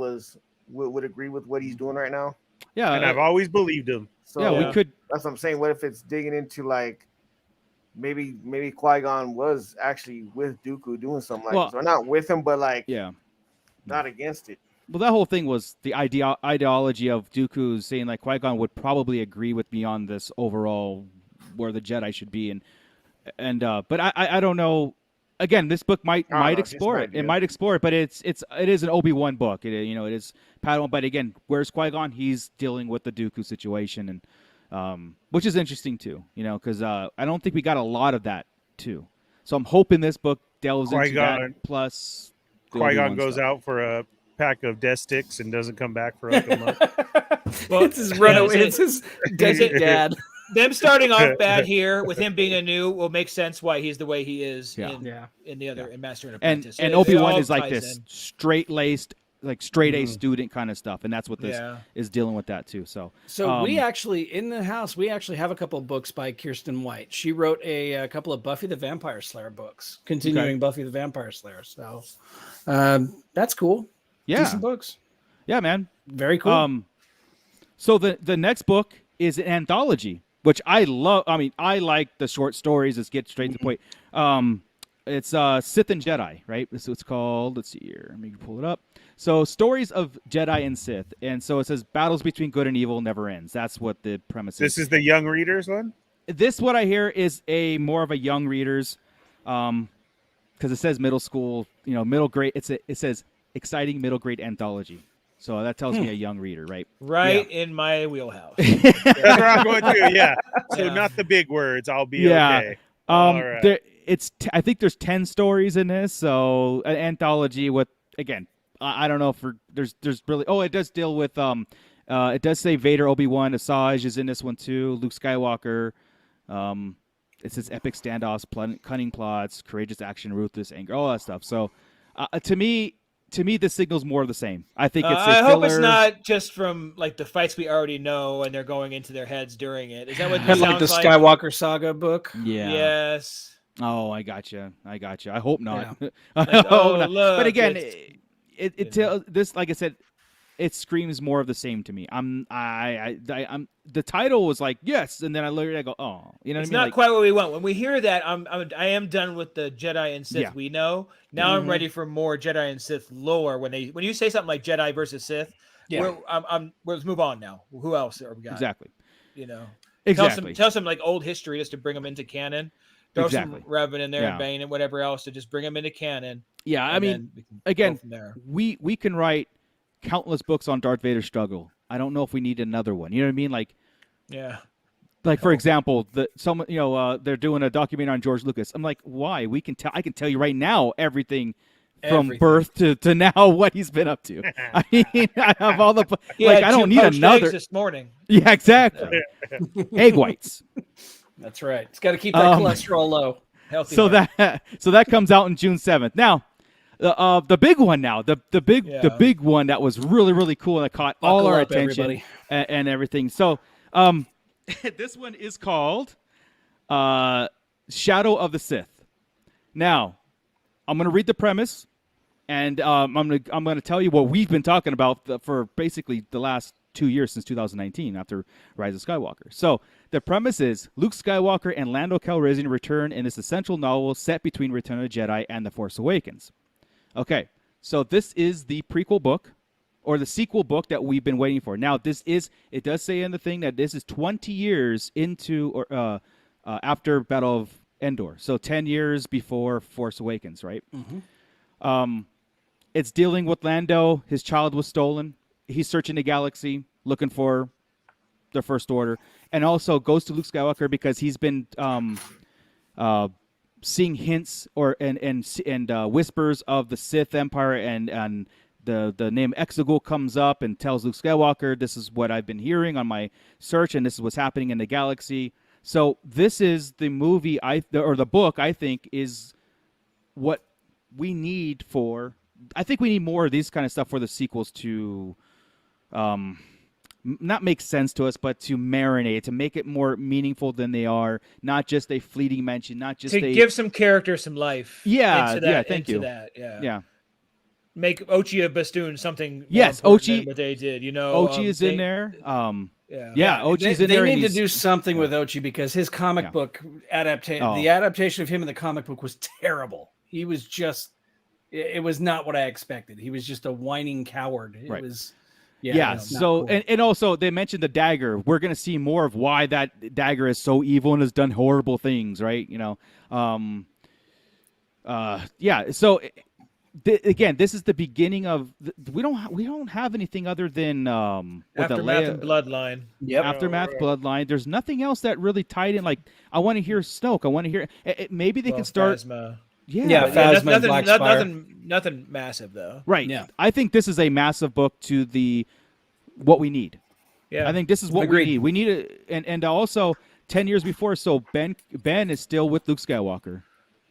would agree with what he's doing right now. Yeah. And I've always believed him. So we could. That's what I'm saying. What if it's digging into like maybe Qui-Gon was actually with Dooku doing something like this, or not with him, but like not against it. Well, that whole thing was the ideology of Dooku saying like Qui-Gon would probably agree with me on this overall where the Jedi should be, and but I don't know. Again, this book might explore it. It might explore it, but it is an Obi-Wan book. It is Padawan. But again, where's Qui-Gon? He's dealing with the Dooku situation, and which is interesting too. Because I don't think we got a lot of that too. So I'm hoping this book delves into that. Plus, Qui-Gon goes out for a pack of death sticks and doesn't come back for like a month. Well, it's his runaway. It's his desert dad. Them starting off bad here with him being a new will make sense why he's the way he is in the other in Master and Apprentice. And Obi-Wan is like this straight-laced, like straight-A student kind of stuff, and that's what this is dealing with that too. So we actually in the house we actually have a couple of books by Kirsten White. She wrote a couple of Buffy the Vampire Slayer books, continuing Buffy the Vampire Slayer. So that's cool. Yeah, decent books. Yeah, man, very cool. So the next book is an anthology, which I love. I mean, I like the short stories. Let's get straight to the point. It's Sith and Jedi, right? So it's called. Let's see here. Let me pull it up. So Stories of Jedi and Sith, and so it says battles between good and evil never ends. That's what the premise is. This is the young readers one. This, what I hear, is a more of a young readers, because it says middle school. Middle grade. It says exciting middle grade anthology. So that tells me a young reader, right? Right in my wheelhouse. That's where I'm going to. Yeah. So not the big words. I'll be okay. All right. I think there's 10 stories in this. So an anthology with, again, I don't know if there's really. Oh, it does deal with it does say Vader, Obi-Wan, Asajj is in this one too. Luke Skywalker. It says epic standoffs, cunning plots, courageous action, ruthless anger, all that stuff. So to me, this signals more of the same. I think it's. I hope it's not just from like the fights we already know, and they're going into their heads during it. Is that what this like the sounds Skywalker saga book? Yeah. Yes. Oh, I gotcha. I hope not. Yeah. Look, but again, this, like I said, it screams more of the same to me. I'm the title was like yes, and then I literally go, oh, you know what I mean? It's not quite what we want. When we hear that, I am done with the Jedi and Sith we know. Now I'm ready for more Jedi and Sith lore. When you say something like Jedi versus Sith, let's move on now. Who else are we got? Exactly. Exactly. Tell some like old history just to bring them into canon. Throw some Revan in there and Bane and whatever else to just bring them into canon. Yeah, I mean, again, we can write countless books on Darth Vader's struggle. I don't know if we need another one. You know what I mean? Like, for example, they're doing a documentary on George Lucas. I'm like, why? I can tell you right now everything from birth to now what he's been up to. I mean, I have all the I don't need another this morning. Yeah, exactly. Egg whites. That's right. It's got to keep that cholesterol low. Healthy. So that comes out on June 7th. Now, the big one now, the big one that was really, really cool and that caught all our attention and everything. So this one is called Shadow of the Sith. Now, I'm going to read the premise, and I'm going to tell you what we've been talking about for basically the last 2 years since 2019 after Rise of Skywalker. So the premise is Luke Skywalker and Lando Calrissian return in this essential novel set between Return of the Jedi and The Force Awakens. Okay, so this is the prequel book or the sequel book that we've been waiting for. Now, it does say in the thing that this is 20 years into or after Battle of Endor. So 10 years before Force Awakens, right? Mm-hmm. It's dealing with Lando. His child was stolen. He's searching the galaxy, looking for the First Order, and also goes to Luke Skywalker because he's been seeing hints and whispers of the Sith Empire, and the name Exegol comes up and tells Luke Skywalker, "This is what I've been hearing on my search, and this is what's happening in the galaxy." So this is the movie or the book I think is what we need for. I think we need more of these kind of stuff for the sequels to. Not make sense to us, but to marinate, to make it more meaningful than they are. Not just a fleeting mention, not just to give some character some life. Yeah, into that, thank you. That, yeah. make Ochi of Bastoon something. Yes, more Ochi. than what they did. You know, Ochi is in there. Yeah. Ochi's in there. They need to do something with Ochi because his comic book adaptation, the adaptation of him in the comic book was terrible. He was just, it was not what I expected. He was just a whining coward. It was, so, cool. and also they mentioned the dagger. We're going to see more of why that dagger is so evil and has done horrible things, right? You know, so again, this is the beginning of we don't have anything other than Aftermath and Bloodline. Aftermath, Bloodline. There's nothing else that really tied in. Like, I want to hear Snoke. I want to hear. Maybe they can start. Phasma. Phasma, nothing massive though. Right. Yeah. I think this is a massive book to what we need. Yeah. I think this is what we need. We need it, and also 10 years before. So Ben is still with Luke Skywalker.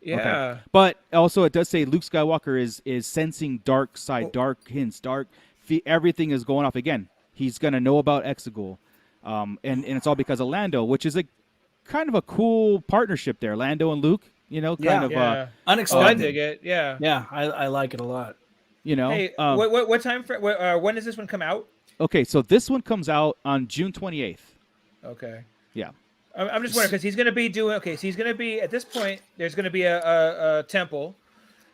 Yeah. Okay. But also it does say Luke Skywalker is sensing dark side, dark hints, everything is going off again. He's going to know about Exegol. And it's all because of Lando, which is a kind of a cool partnership there. Lando and Luke, you know, unexpected. Yeah, I like it a lot. You know, hey, what time when does this one come out? Okay, so this one comes out on June 28th. Okay. Yeah. I'm just wondering because he's going to be doing. Okay, so he's going to be at this point. There's going to be a temple,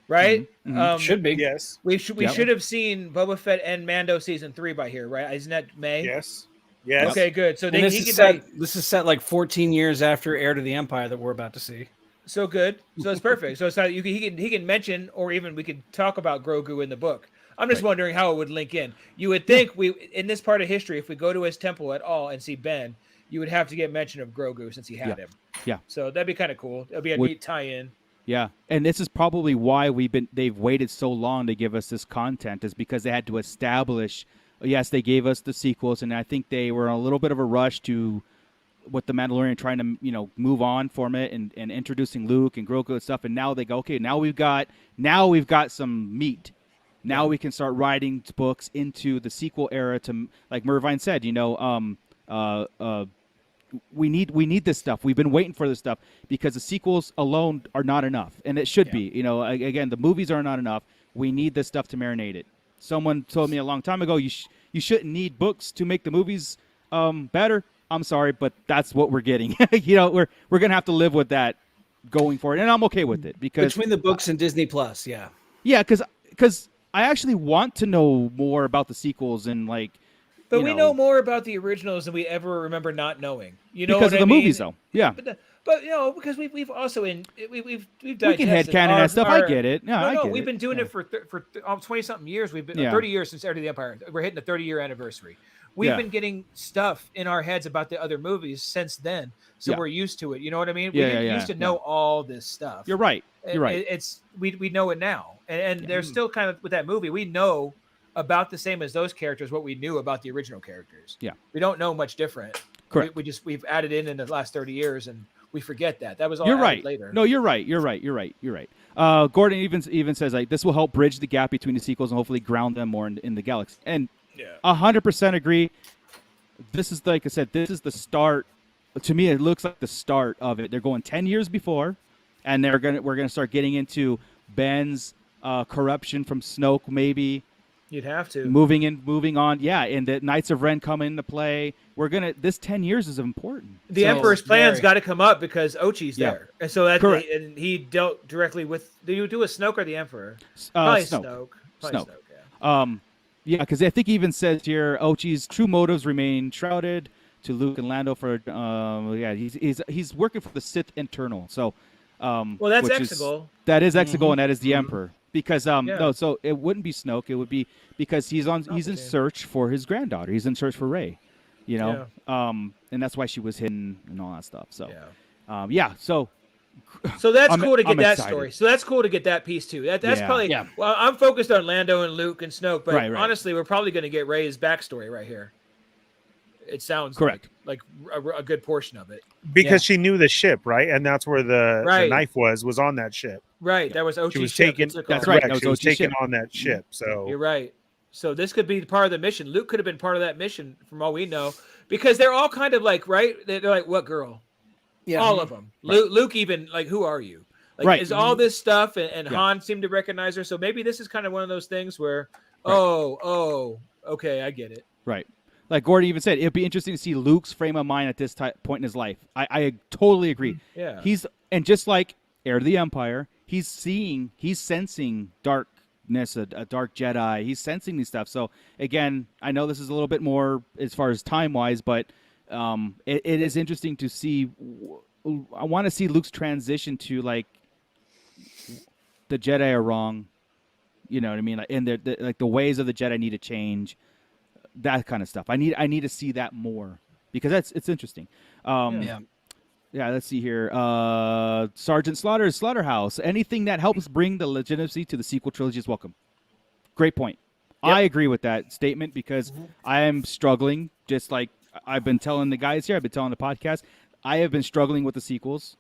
right? Mm-hmm. Should be. Yes. We should have seen Boba Fett and Mando season 3 by here, right? Isn't that May? Yes. Okay, good. So this is set like 14 years after Heir to the Empire that we're about to see. So good. So it's perfect. So it's not he can mention, or even we could talk about Grogu in the book. I'm just wondering how it would link in. You would think in this part of history, if we go to his temple at all and see Ben, you would have to get mention of Grogu since he had him. Yeah. So that'd be kind of cool. It'd be a neat tie-in. Yeah, and this is probably why they've waited so long to give us this content, is because they had to establish. Yes, they gave us the sequels, and I think they were in a little bit of a rush to, with the Mandalorian trying to move on from it and introducing Luke and Grogu and stuff. And now they go, okay, now we've got some meat. Now we can start writing books into the sequel era. To, like Mervine said, we need this stuff. We've been waiting for this stuff because the sequels alone are not enough, and it should be. Again, the movies are not enough. We need this stuff to marinate it. Someone told me a long time ago, you shouldn't need books to make the movies better. I'm sorry, but that's what we're getting. We're gonna have to live with that going forward, and I'm okay with it because between the books and Disney Plus, because I actually want to know more about the sequels and like. But we know more about the originals than we ever remember not knowing. Because of the movies, though. Yeah. But because we've also we've we can headcanon that stuff. I get it. No, we've been doing it for 20-something years. We've been 30 years since Heir to the Empire. We're hitting the 30-year anniversary. We've been getting stuff in our heads about the other movies since then, so we're used to it. You know what I mean? We used to know all this stuff. You're right. You're right. We know it now, and there's still kind of with that movie we know about the same as those characters what we knew about the original characters. Yeah. We don't know much different. Correct. We've added in the last 30 years and we forget that. That was all you're right. later. No, you're right. Gordon even says like this will help bridge the gap between the sequels and hopefully ground them more in the galaxy. And 100% agree. This is, like I said, this is the start. To me, it looks like the start of it. They're going 10 years before, and we're gonna start getting into Ben's corruption from Snoke, maybe. You'd have to moving on, and the Knights of Ren come into play. This 10 years is important. The Emperor's plan's got to come up because Ochi's there, and so that correct. And he dealt directly with. Do you do a Snoke or the Emperor? Snoke. Because I think he even says here, Ochi's true motives remain shrouded to Luke and Lando for. He's working for the Sith internal. So, that's Exegol. That is Exegol, and that is the Emperor. Because no, so it wouldn't be Snoke. It would be because he's in search for his granddaughter. He's in search for Rey, and that's why she was hidden and all that stuff. So, so that's cool to get that excited. story. So that's cool to get that piece too. That's probably. Yeah. Well, I'm focused on Lando and Luke and Snoke, but honestly, we're probably going to get Rey's backstory right here. It sounds correct, like a good portion of it. Because she knew the ship, right? And that's where the knife was on that ship. Right, that was Ochi's She was ship. taken. That's right. She was taken on that ship. So you're right. So this could be part of the mission. Luke could have been part of that mission, from all we know, because they're all kind of like They're like, what girl? Yeah, all of them. Right. Luke even like, who are you? Like, right. is all this stuff, and Han seemed to recognize her. So maybe this is kind of one of those things where, okay, I get it. Right. Like Gordon even said, it'd be interesting to see Luke's frame of mind at this point in his life. I totally agree. Yeah. And just like Heir to the Empire, he's sensing darkness, a dark Jedi. He's sensing these stuff. So again, I know this is a little bit more as far as time wise, but it is interesting to see. I want to see Luke's transition to like the Jedi are wrong. You know what I mean? Like, and like the ways of the Jedi need to change. That kind of stuff. I need to see that more because it's interesting. Yeah. Let's see here. Sergeant Slaughter's Slaughterhouse. Anything that helps bring the legitimacy to the sequel trilogy is welcome. Great point. Yep. I agree with that statement because I am struggling. Just like I've been telling the guys here, I've been telling the podcast. I have been struggling with the sequels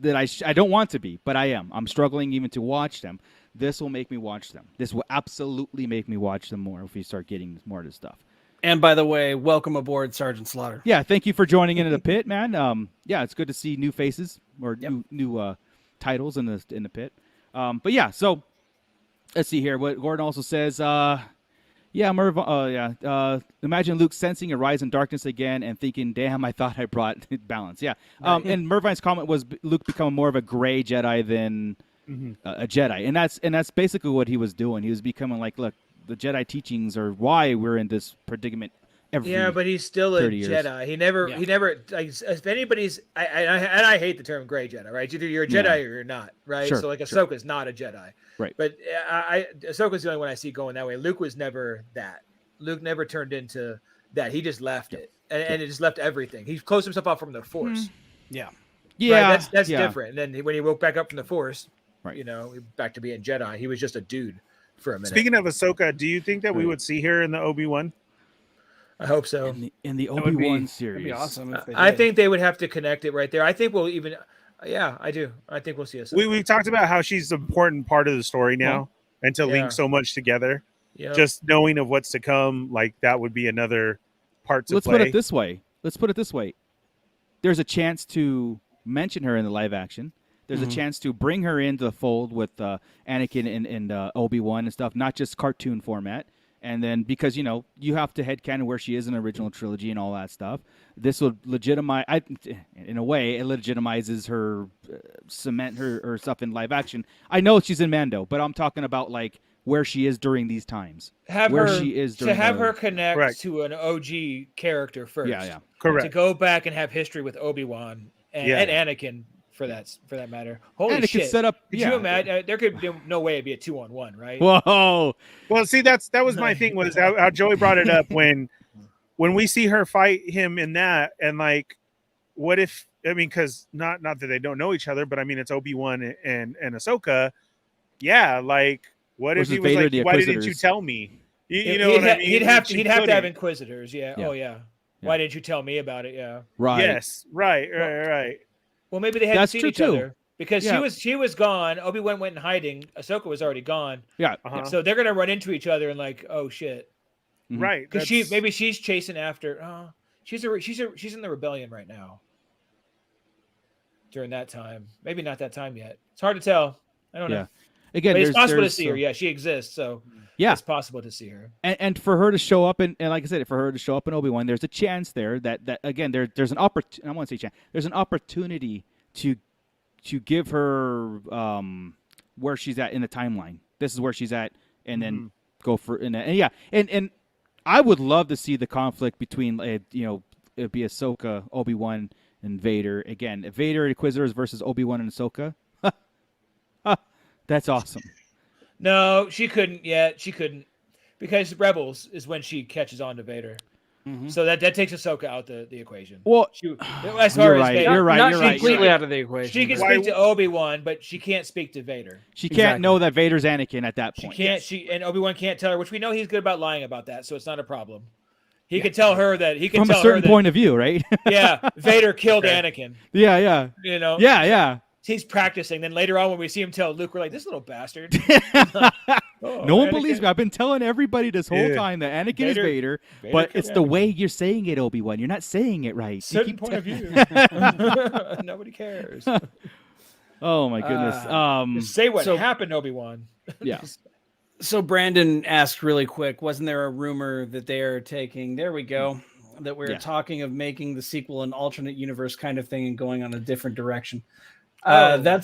that I don't want to be, but I am. I'm struggling even to watch them. This will make me watch them. This will absolutely make me watch them more if we start getting more of this stuff. And by the way, welcome aboard, Sergeant Slaughter. Yeah, thank you for joining into the pit, man. It's good to see new faces or new titles in the pit. But yeah, so let's see here. What Gordon also says. Imagine Luke sensing a rise in darkness again and thinking, "Damn, I thought I brought balance." Yeah. And Mervine's comment was Luke becoming more of a gray Jedi than a Jedi, and that's basically what he was doing. He was becoming like, look, the Jedi teachings are why we're in this predicament. But he's still a Jedi. He never like if anybody's I hate the term gray Jedi, right? Either you're a Jedi or you're not, right? Sure, so like Ahsoka's not a Jedi, right? But Ahsoka's the only one I see going that way. Luke was never that. Luke never turned into that. He just left it, and it just left everything. He closed himself off from the Force. Yeah. Right? That's different. And then when he woke back up from the Force, right? Back to being Jedi. He was just a dude for a minute. Speaking of Ahsoka, do you think that we would see her in the Obi-Wan? I hope so. In the Obi-Wan series, that'd be awesome. If I think they would have to connect it right there. I think we'll even. Yeah, I do. I think we'll see us. We talked about how she's an important part of the story now, and to link so much together. Yeah. Just knowing of what's to come, like that would be another part to play. Let's put it this way. There's a chance to mention her in the live action. There's a chance to bring her into the fold with Anakin and Obi-Wan and stuff, not just cartoon format. And then because, you have to headcanon where she is in the original trilogy and all that stuff, this will legitimize, in a way, it legitimizes her, cement her stuff in live action. I know she's in Mando, but I'm talking about like where she is during these times. Have her connect to an OG character first. Yeah. Correct. To go back and have history with Obi-Wan and Anakin. For that matter. Holy shit! Set up. Could you imagine? There could be no way it'd be a 2-on-1, right? Whoa. Well, see, that was my thing was how Joey brought it up when we see her fight him in that, and like, what if? I mean, because not that they don't know each other, but I mean, it's Obi-Wan and Ahsoka. Yeah, like, what if he was like, why didn't you tell me? You know what I mean? He'd have to have Inquisitors. Yeah. Oh yeah. Why didn't you tell me about it? Yeah. Right. Yes. Right. Well, maybe they hadn't seen each other because she was gone. Obi-Wan went in hiding. Ahsoka was already gone. Yeah. So they're gonna run into each other and like, oh shit. Right. Because she's chasing after. She's in the rebellion right now. During that time, maybe not that time yet. It's hard to tell. I don't know. Again, but it's possible to see her. Yeah, she exists. So it's possible to see her. And for her to show up and like I said, for her to show up in Obi-Wan, there's a chance there that again there's an opportunity. I want to say chance. There's an opportunity to give her where she's at in the timeline. This is where she's at, and then go for and I would love to see the conflict between it'd be Ahsoka, Obi-Wan, and Vader again. Vader and Inquisitors versus Obi-Wan and Ahsoka. That's awesome. No, she couldn't yet. She couldn't because Rebels is when she catches on to Vader. So that takes Ahsoka out the equation. Well, as far as Vader, you're right. Not completely out of the equation. She can speak to Obi-Wan, but she can't speak to Vader. She can't know that Vader's Anakin at that point. She can't. And Obi-Wan can't tell her, which we know he's good about lying about that, so it's not a problem. He can tell her that he can from tell a certain her that, point of view, right? Vader killed Anakin. Yeah. Yeah. He's practicing. Then later on, when we see him tell Luke, we're like, this little bastard. No one believes me. I've been telling everybody this whole time that Anakin is Vader, but it's the way you're saying it, Obi-Wan. You're not saying it right. Certain point of view. Nobody cares. Oh my goodness. Just say what happened, Obi-Wan. Yeah. So Brandon asked really quick, wasn't there a rumor that they are taking, there we go, that we're talking of making the sequel an alternate universe kind of thing and going on a different direction? That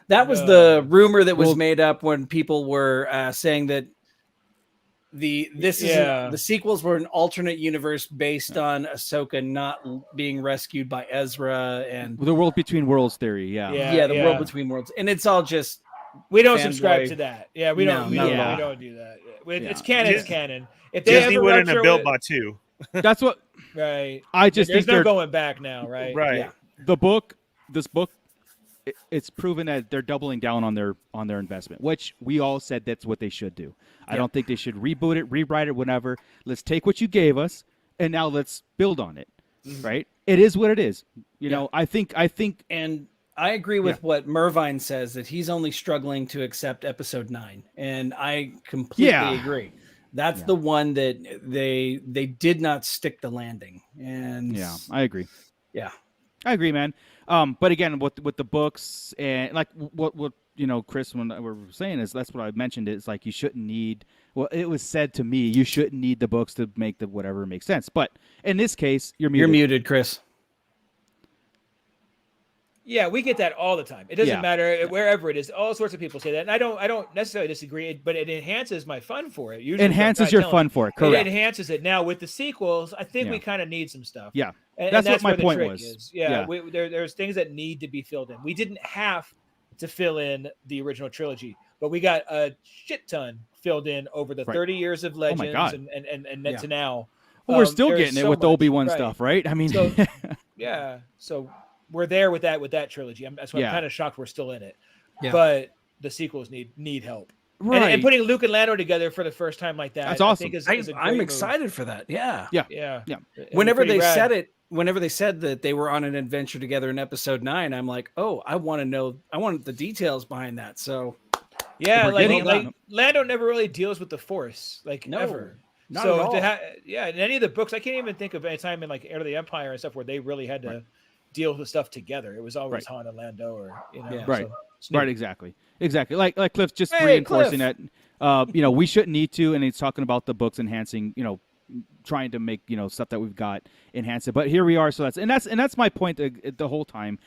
was the rumor that was made up when people were saying that the sequels were an alternate universe based on Ahsoka not being rescued by Ezra and the world between worlds theory. The world between worlds, and it's all just we don't subscribe to that. Yeah, we don't. We don't do that. It's canon. It's canon. If they Disney wouldn't have built Batu. That's what. Right. I just there's think no going back now. Right. Right. Yeah. This book. It's proven that they're doubling down on their investment, which we all said that's what they should do. I don't think they should reboot it, rewrite it, whatever. Let's take what you gave us, and now let's build on it. Mm-hmm. Right? It is what it is. You know, I think, and I agree with what Mervine says, that he's only struggling to accept episode 9, and I completely agree. That's the one that they did not stick the landing, and I agree. Yeah, I agree, man. But again, with the books and like what Chris, when we were saying is that's what I mentioned. It's like you shouldn't need. Well, it was said to me you shouldn't need the books to make the whatever makes sense. But in this case, you're muted. You're muted, Chris. Yeah, we get that all the time. It doesn't matter wherever it is. All sorts of people say that, and I don't necessarily disagree. But it enhances my fun for it. Usually enhances your fun for it. Correct. It enhances it. Now with the sequels, I think we kind of need some stuff. Yeah, and that's what my point was. Is. Yeah, there's things that need to be filled in. We didn't have to fill in the original trilogy, but we got a shit ton filled in over the 30 years of Legends and to now. Well, we're still getting it with the Obi-Wan stuff, right? I mean, so we're there with that trilogy. That's why I'm kind of shocked we're still in it. Yeah. But the sequels need help. Right. And putting Luke and Lando together for the first time like that, that's awesome. I think is I'm excited for that. Yeah. Whenever they said that they were on an adventure together in episode 9, I'm like, oh, I want the details behind that. So like Lando never really deals with the Force, ever. Not at all. In any of the books, I can't even think of any time in like Heir of the Empire and stuff where they really had to deal with stuff together. It was always Han and Lando, or right. So right, exactly. Like Cliff's just reinforcing that. We shouldn't need to, and he's talking about the books enhancing. Trying to make stuff that we've got enhance it. But here we are. So that's my point the whole time.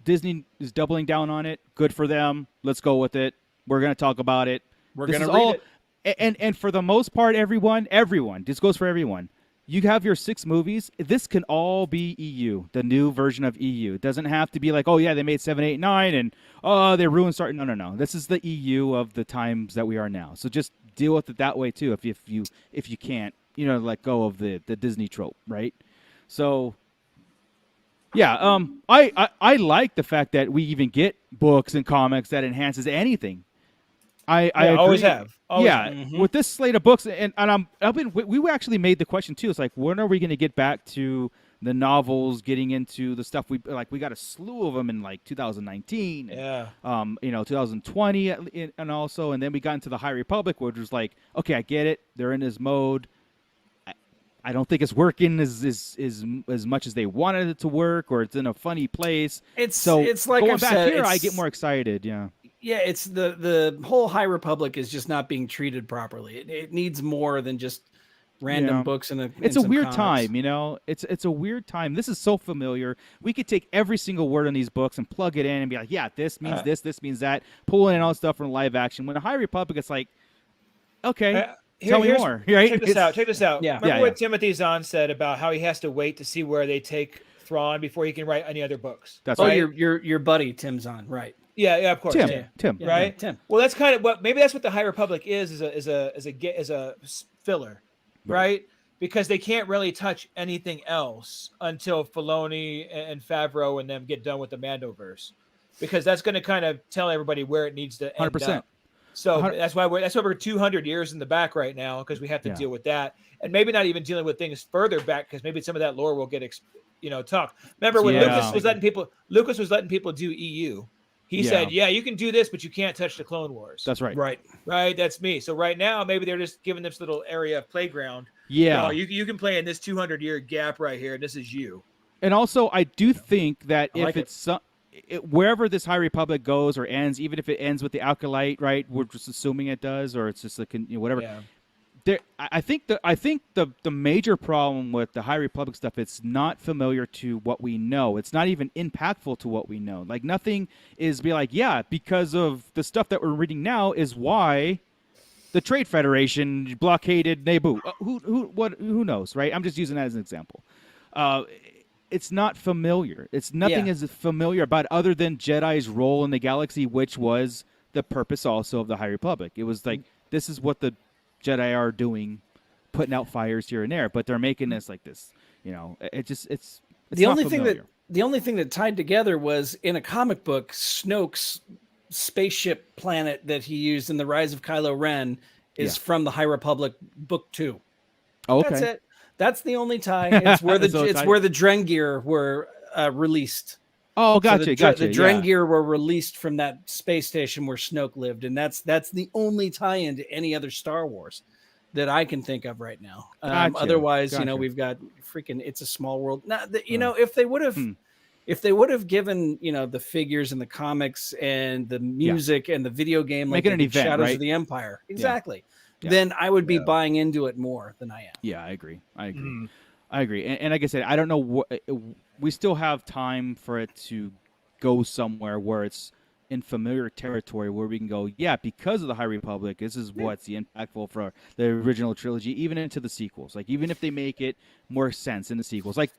Disney is doubling down on it. Good for them. Let's go with it. We're gonna talk about it. We're gonna read it. And for the most part, everyone. This goes for everyone. You have your 6 movies. This can all be EU, the new version of EU. It doesn't have to be like, oh yeah, they made 7, 8, 9, and they ruined Star. No. This is the EU of the times that we are now. So just deal with it that way too. If you can't, let go of the Disney trope, right? So yeah, I like the fact that we even get books and comics that enhances anything. I always have. With this slate of books, and we actually made the question too. It's like, when are we going to get back to the novels, getting into the stuff we got a slew of them in like 2019, 2020, and also, and then we got into the High Republic, which was like, okay, I get it, they're in this mode. I don't think it's working as much as they wanted it to work, or it's in a funny place. It's like going I've back said, here, I get more excited. Yeah. Yeah, it's the whole High Republic is just not being treated properly. It needs more than just random books it's a weird time, It's a weird time. This is so familiar. We could take every single word in these books and plug it in and be like, yeah, this means this means that. Pulling in all stuff from live action. When the High Republic, it's like, okay, tell me more. Right? Check this out. Yeah. Remember what Timothy Zahn said about how he has to wait to see where they take Thrawn before he can write any other books. That's right. your buddy Tim Zahn, right? Yeah, of course. Tim, right? Tim. Well, that's kind of that's what the High Republic is a filler, right? Because they can't really touch anything else until Filoni and Favreau and them get done with the Mandoverse, because that's going to kind of tell everybody where it needs to end 100%. Up. So that's why we're 200 years in the back right now, because we have to deal with that, and maybe not even dealing with things further back, because maybe some of that lore will get talk. Remember when Lucas was letting people do EU. He said, yeah, you can do this, but you can't touch the Clone Wars. That's right. Right. That's me. So right now, maybe they're just giving this little area of playground. Yeah. You can play in this 200-year gap right here. And this is you. And also, I do think that wherever this High Republic goes or ends, even if it ends with the Acolyte, right? We're just assuming it does, or it's just whatever. Yeah. I think the major problem with the High Republic stuff, it's not familiar to what we know. It's not even impactful to what we know. Like nothing is because of the stuff that we're reading now is why the Trade Federation blockaded Naboo. Who knows, right? I'm just using that as an example. It's not familiar. It's nothing is familiar about other than Jedi's role in the galaxy, which was the purpose also of the High Republic. It was like this is what the Jedi are doing, putting out fires here and there, but they're making this like this. It's the only familiar. The only thing that tied together was in a comic book, Snoke's spaceship planet that he used in The Rise of Kylo Ren is from the High Republic Book 2. Oh, okay. That's it. That's the only tie. It's where where the Drengir were released. Oh, gotcha, so gotcha. The Drengir were released from that space station where Snoke lived, and that's the only tie-in to any other Star Wars that I can think of right now. Otherwise, we've got freaking It's a Small World. Now, if they would have given the figures and the comics and the music and the video game like an event, Shadows right? of the Empire, exactly. Yeah. Then I would be buying into it more than I am. Yeah, I agree. I agree. And like I said, I don't know what we still have time for it to go somewhere where it's in familiar territory where we can go, because of the High Republic, this is what's the impactful for the original trilogy, even into the sequels. Like even if they make it more sense in the sequels, like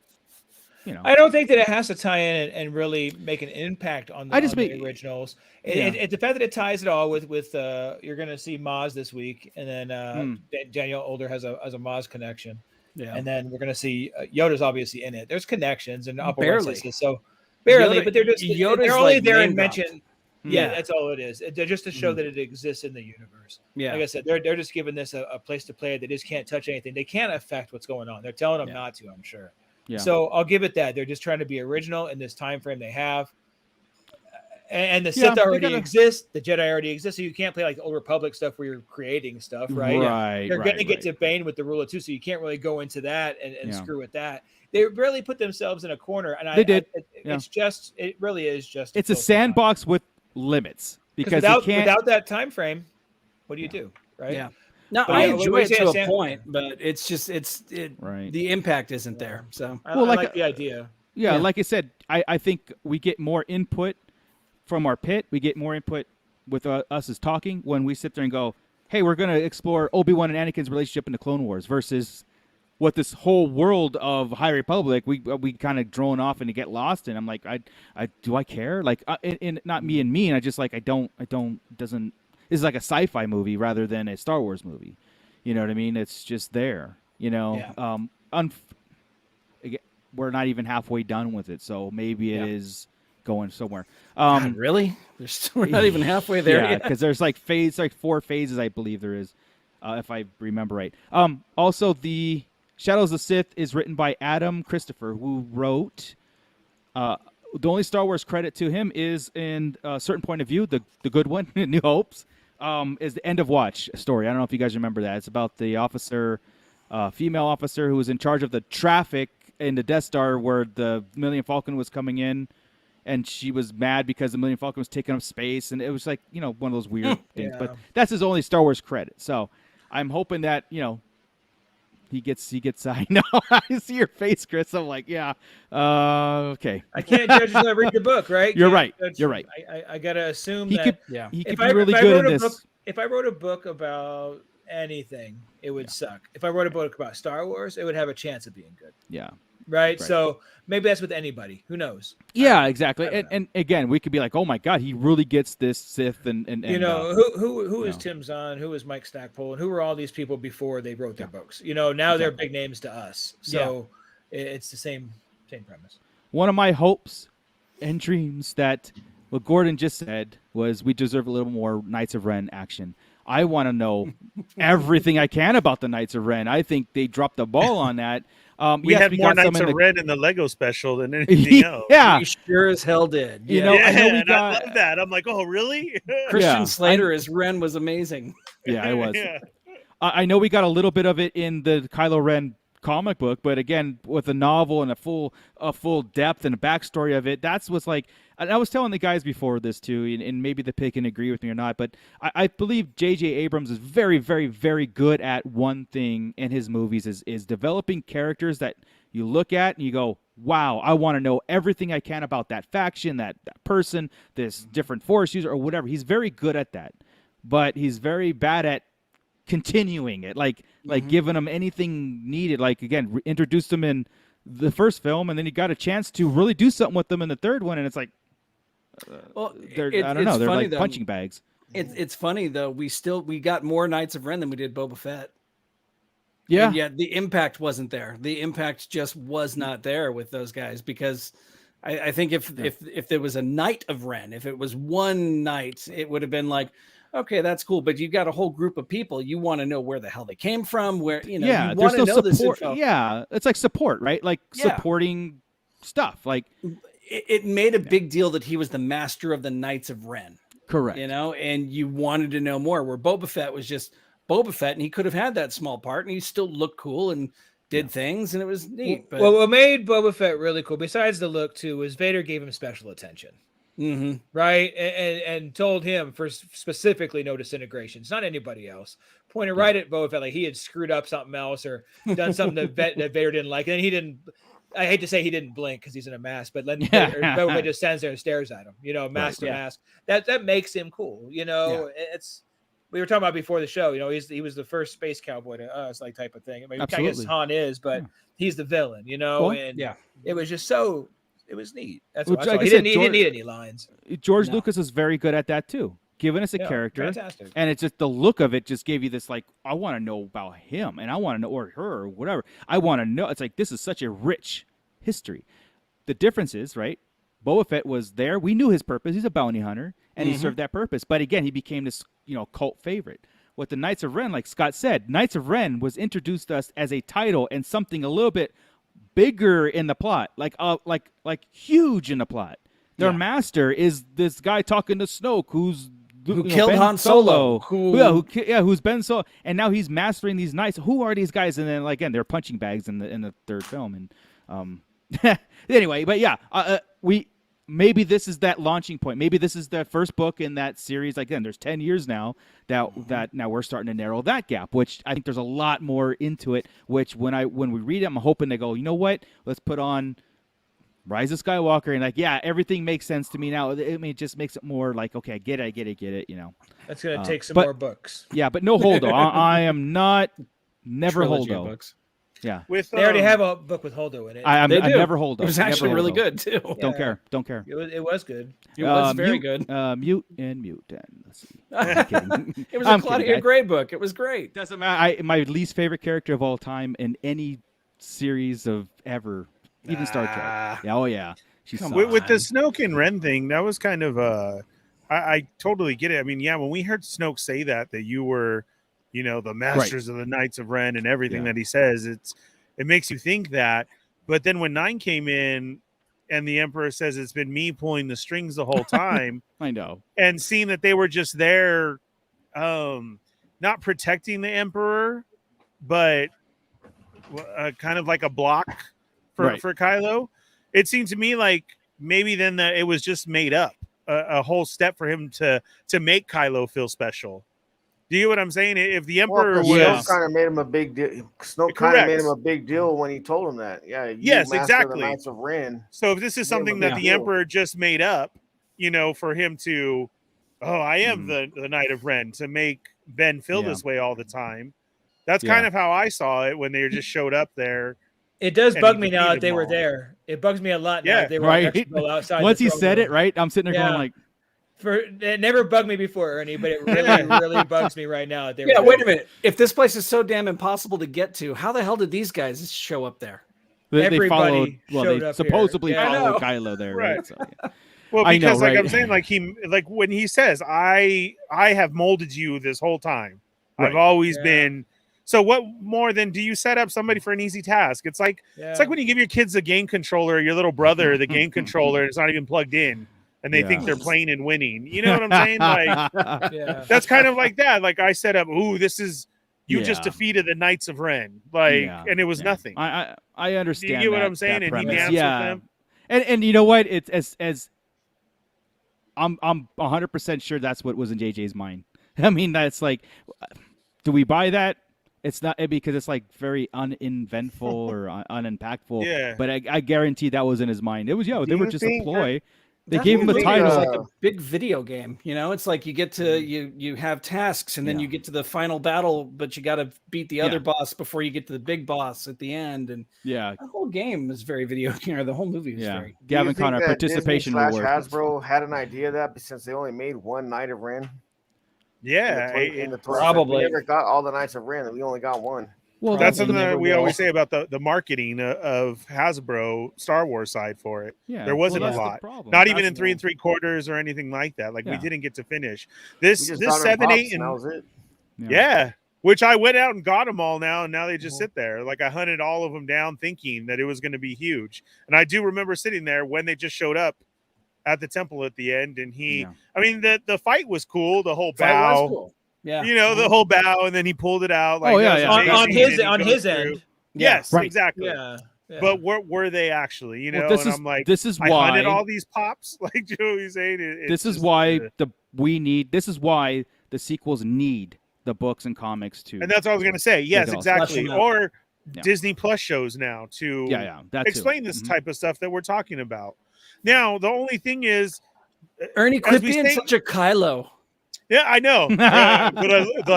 I don't think that it has to tie in and really make an impact on the originals. It the fact that it ties it all with you're going to see Maz this week, and then Daniel Older has a Maz connection. Yeah, and then we're going to see Yoda's obviously in it. There's connections and barely, so barely, but they're just Yoda's they're only there and mentioned. Yeah, that's all it is. They're just to show that it exists in the universe. Yeah, like I said, they're just giving this a place to play. They just can't touch anything. They can't affect what's going on. They're telling them not to. I'm sure. Yeah. So I'll give it that. They're just trying to be original in this time frame they have. And the Sith already exist. The Jedi already exist. So you can't play like the Old Republic stuff where you're creating stuff, right? Right. You're going to get to Bane with the Rule of Two, so you can't really go into that and screw with that. They really put themselves in a corner. And it really is just. It's a sandbox with limits because without that time frame, what do you do, right? Yeah. No, I enjoy it to a point, but it's just the impact isn't there. So I like the idea. Yeah, like I said, I think we get more input from our pit. We get more input with us as talking when we sit there and go, hey, we're going to explore Obi-Wan and Anakin's relationship in the Clone Wars versus what this whole world of High Republic, we kind of drone off and get lost in. I'm like, do I care? Like, not me and me. And I just like, doesn't. This is like a sci-fi movie rather than a Star Wars movie. You know what I mean? It's just there. We're not even halfway done with it, so maybe it is going somewhere. God, really? We're not even halfway there yet. Because there's like 4 phases, I believe there is, if I remember right. Also, the Shadows of Sith is written by Adam Christopher, who wrote. The only Star Wars credit to him is in a certain point of view, the good one, New Hopes, is the End of Watch story. I don't know if you guys remember that. It's about the officer, female officer who was in charge of the traffic in the Death Star where the Millennium Falcon was coming in, and she was mad because the Millennium Falcon was taking up space, and it was like, one of those weird things. But that's his only Star Wars credit. So I'm hoping that, he gets. I know. I see your face, Chris. I'm like, okay. I can't judge until I read the book, right? You're right. You're right. I gotta assume he that he could be really good in this. If I wrote a book about anything, it would suck. If I wrote a book about Star Wars, it would have a chance of being good. Yeah. Right. So maybe that's with anybody. Who knows? Yeah, exactly. And again, we could be like, oh my God, he really gets this Sith and who is Tim Zahn, who is Mike Stackpole, and who were all these people before they wrote their books? Now they're big names to us. So it's the same premise. One of my hopes and dreams that what Gordon just said was we deserve a little more Knights of Ren action. I want to know everything I can about the Knights of Ren. I think they dropped the ball on that. We had more Knights of Ren in the Lego special than anything else. Yeah, we sure as hell did. I know we got I love that. I'm like, oh, really? Christian Slater as Ren was amazing. Yeah, it was. I know we got a little bit of it in the Kylo Ren comic book, but again, with a novel and a full depth and a backstory of it, that's what's like. And I was telling the guys before this too, and maybe the pick can agree with me or not, but I believe J.J. Abrams is very, very, very good at one thing in his movies is developing characters that you look at and you go, wow, I want to know everything I can about that faction, that person, this different force user or whatever. He's very good at that, but he's very bad at continuing it, like giving them anything needed. Like, again, introduced them in the first film, and then you got a chance to really do something with them in the third one, and it's like, I don't know. They're like punching bags. It's funny though. We got more Knights of Ren than we did Boba Fett. Yeah. And yet the impact wasn't there. The impact just was not there with those guys, because I think if there was a Knight of Ren, if it was one knight, it would have been like, okay, that's cool. But you got a whole group of people. You want to know where the hell they came from, where, you want to know this info. Yeah. It's like support, right? Like supporting stuff. Like, it made a big deal that he was the master of the Knights of Ren. Correct. And you wanted to know more, where Boba Fett was just Boba Fett, and he could have had that small part and he still looked cool and did things, and it was neat. But what made Boba Fett really cool, besides the look too, was Vader gave him special attention. Mm-hmm. Right. And told him for specifically no disintegration. It's not anybody else. Pointed right at Boba Fett, like he had screwed up something else or done something that Vader didn't like. And he didn't, I hate to say he didn't blink because he's in a mask, but Boba Fett just stands there and stares at him, mask to mask. That makes him cool. It's, we were talking about before the show, he was the first space cowboy to us, like, type of thing. I mean, I guess Han is, but he's the villain, Cool. And it was just so, it was neat. That's Which, why like he didn't need any lines. George Lucas is very good at that too, giving us a character. Fantastic. And it's just the look of it just gave you this, like, I want to know about him, and I want to know, or her, or whatever. I want to know. It's like, this is such a rich history. The difference is, right, Boba Fett was there. We knew his purpose. He's a bounty hunter, and he served that purpose. But again, he became this, cult favorite. With the Knights of Ren, like Scott said, Knights of Ren was introduced to us as a title and something a little bit bigger in the plot, like huge in the plot. Their master is this guy talking to Snoke, who killed Han Solo, who's Ben Solo, and now he's mastering these knights. Who are these guys? And then again, they're punching bags in the third film. And anyway, but maybe this is that launching point. Maybe this is the first book in that series. Again, there's 10 years now that now we're starting to narrow that gap, which I think there's a lot more into it, which when we read it, I'm hoping they go, you know what? Let's put on Rise of Skywalker, and everything makes sense to me now. It just makes it more like, okay, I get it. That's going to take some more books. Yeah, but no Holdo. I am not never Holdo. Books. Yeah, they already have a book with Holdo in it. I never Holdo. It was actually really good too. Don't care. It was good. It was very good. Mute. Let's see. I'm kidding. It was a Claudia Gray book. It was great. Doesn't matter. My least favorite character of all time in any series of ever, even Star Trek. Yeah, oh yeah. With the Snoke and Ren thing, that was kind of I totally get it. I mean, when we heard Snoke say that you were, the masters of the Knights of Ren and everything that he says, it makes you think that. But then when 9 came in and the Emperor says it's been me pulling the strings the whole time, I know, and seeing that they were just there, not protecting the Emperor, but kind of like a block for Kylo, it seemed to me like maybe then that it was just made up a whole step for him to make Kylo feel special. Do you know what I'm saying? If the Emperor Snoke kind of made him a big deal. Snoke kind of made him a big deal when he told him that. Yeah. Yes, exactly. The Knights of Ren. So if this is something that the Emperor just made up, for him to, I am the Knight of Ren, to make Ben feel this way all the time. That's kind of how I saw it when they just showed up there. It does bug me now that they were there. It bugs me a lot now that they were outside. Once he said it, right? I'm sitting there going like, it never bugged me before, Ernie, but it really bugs me right now. That wait a minute. If this place is so damn impossible to get to, how the hell did these guys show up there? They followed. Well, they supposedly followed Kylo there, right? So, well, because I'm saying, like when he says, "I have molded you this whole time. I've always been." So what more than do you set up somebody for an easy task? It's like when you give your kids a game controller, your little brother the game controller, and it's not even plugged in. And they think they're playing and winning. You know what I'm saying? Like, that's kind of like that. Like I set up, this is You just defeated the Knights of Ren, and it was nothing. I understand. Do you get what I'm saying? And he danced with them. And you know what? It's as I'm 100% sure that's what was in JJ's mind. I mean, that's like, do we buy that? It's not because it's like very uneventful or unimpactful. Yeah. But I guarantee that was in his mind. It was they were just a ploy. They That's gave him a title. It's like a big video game, you know. It's like you get to you have tasks, and then you get to the final battle, but you got to beat the other boss before you get to the big boss at the end. And the whole game is very video. The whole movie is very. Gavin Connor, participation Disney reward. Hasbro had an idea of that since they only made one Knight of Ren. Yeah, in the probably. We never got all the Knights of Ren. We only got one. Well, that's something that we always say about the marketing of Hasbro Star Wars side for it. Yeah, there wasn't a lot, not even in 3 3/4 or anything like that. Like we didn't get to finish this 7, 8, and that was it. Yeah, which I went out and got them all now, and now they just sit there. Like I hunted all of them down, thinking that it was going to be huge. And I do remember sitting there when they just showed up at the temple at the end, and I mean, the fight was cool. The whole bow. Yeah, the whole bow, and then he pulled it out. Like, on his end. Yes, right. exactly. Yeah. But were they actually? You know, this and is, I'm like, this is I why hunted all these pops. Like Joey's saying, this is why This is why the sequels need the books and comics too. And that's what I was going to say. Yes, exactly. Or Yeah. Disney Plus shows now to that explain too. this type of stuff that we're talking about. Now, the only thing is, Ernie, quit being such a Kylo. Yeah, I know, but I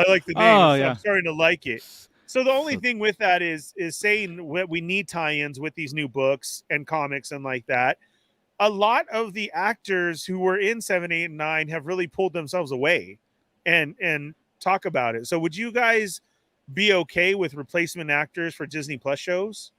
like the name. Oh, So I'm starting to like it. So the only thing with that is saying we need tie-ins with these new books and comics and like that. A lot of the actors who were in 7, 8, and 9 have really pulled themselves away and talk about it. So would you guys be okay with replacement actors for Disney Plus shows?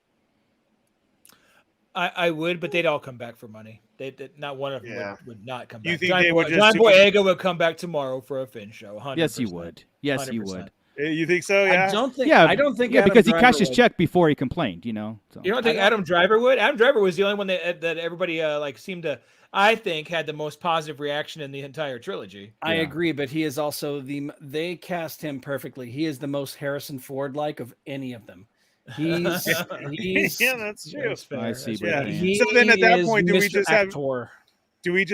I would, but they'd all come back for money. They not one of them would not come back. You think they would John Boyega would come back tomorrow for a Finn show? 100%. Yes, you would. Yes, 100%. you would. You think so? Yeah. I don't think. Yeah, I don't think. Yeah, Adam because he Driver cashed his would. check before he complained. You know. So. You don't think Adam Driver would? Adam Driver was the only one that everybody seemed to. I think had the most positive reaction in the entire trilogy. I agree, but he is also they cast him perfectly. He is the most Harrison Ford like of any of them. He's yeah, that's true. I see. Yeah. He So then at that point, do we Mr. just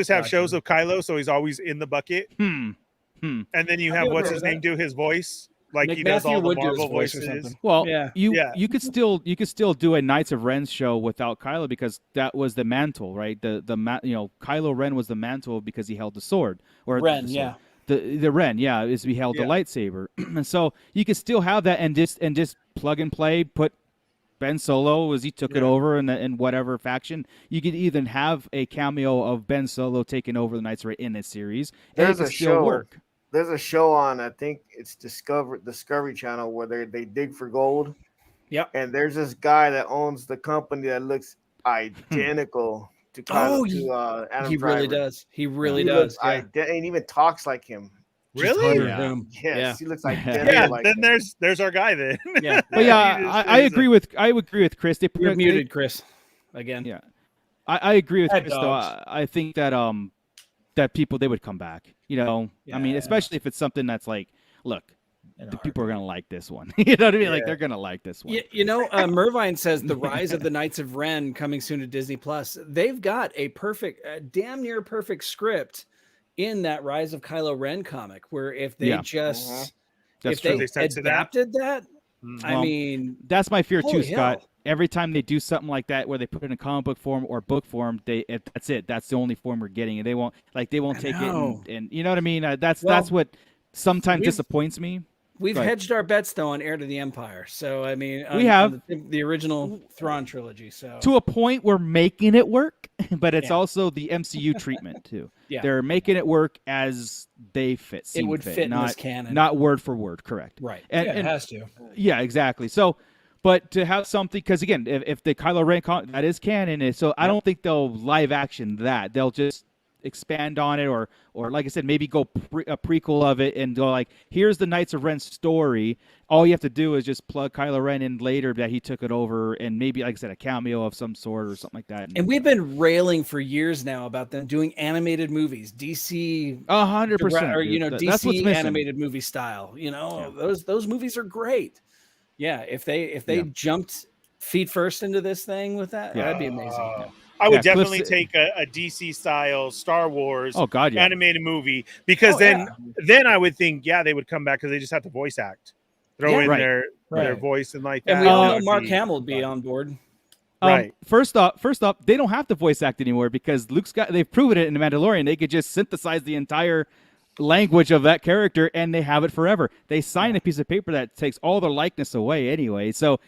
have Actor. shows of Kylo so he's always in the bucket? And then you have what's his name do his voice? Like Nick he does Matthew all the would do his Marvel voice or voices. something. Well, Yeah. you could still do a Knights of Ren show without Kylo because that was the mantle, right? Kylo Ren was the mantle because he held the sword or Ren, the sword. The Ren, is he held the lightsaber, and so you could still have that and just plug and play. Put Ben Solo as he took it over in whatever faction. You could even have a cameo of Ben Solo taking over the Knights of Ren in a series. There's and a still show. Work. There's a show on, I think it's Discovery Channel, where they dig for gold. Yep. And there's this guy that owns the company that looks identical to Adam he Driver. really does. He really He does. looks and even talks like him. Really? Yes, he looks identical. Yeah. Like Then him. there's our guy then. Yeah. But I agree with Chris. You're muted, Chris. Again. Yeah, I agree with Bad Chris though. dogs. I think that that people they would come back. You know, I mean, especially if it's something that's like, look, the people are gonna like this one. You know what I mean? Like they're gonna like this one. Mervine says the Rise of the Knights of Ren coming soon to Disney Plus. They've got a damn near perfect script in that Rise of Kylo Ren comic, where if they adapted that, I mean, that's my fear too, Scott. Hell. Every time they do something like that, where they put it in comic book form or book form, that's it. That's the only form we're getting, and they won't take it. And you know what I mean? That's what sometimes disappoints me. We've hedged our bets though on Heir to the Empire. So I mean, we have the original Thrawn trilogy. So to a point, we're making it work, but it's also the MCU treatment too. Yeah, they're making it work as they fit. It would fit not, in this canon, not word for word. Correct. Right. And it has to. Yeah, exactly. So, but to have something, because again, if the Kylo Ren that is canon, so I don't think they'll live action that. They'll just expand on it, or like I said, maybe go a prequel of it and go like, here's the Knights of Ren story. All you have to do is just plug Kylo Ren in later that he took it over, and maybe, like I said, a cameo of some sort or something like that. And we've been railing for years now about them doing animated movies, DC, 100%, or that's what's DC missing. animated movie style. Those movies are great. Yeah, if they jumped feet first into this thing with that, that'd be amazing. I would definitely take a DC style Star Wars animated movie, because then I would think they would come back because they just have to voice act, throw in their voice and like that. And we all know Mark Hamill would be on board. Right. First off, they don't have to voice act anymore because they've proven it in The Mandalorian. They could just synthesize the entire language of that character and they have it forever. They sign a piece of paper that takes all their likeness away anyway. So,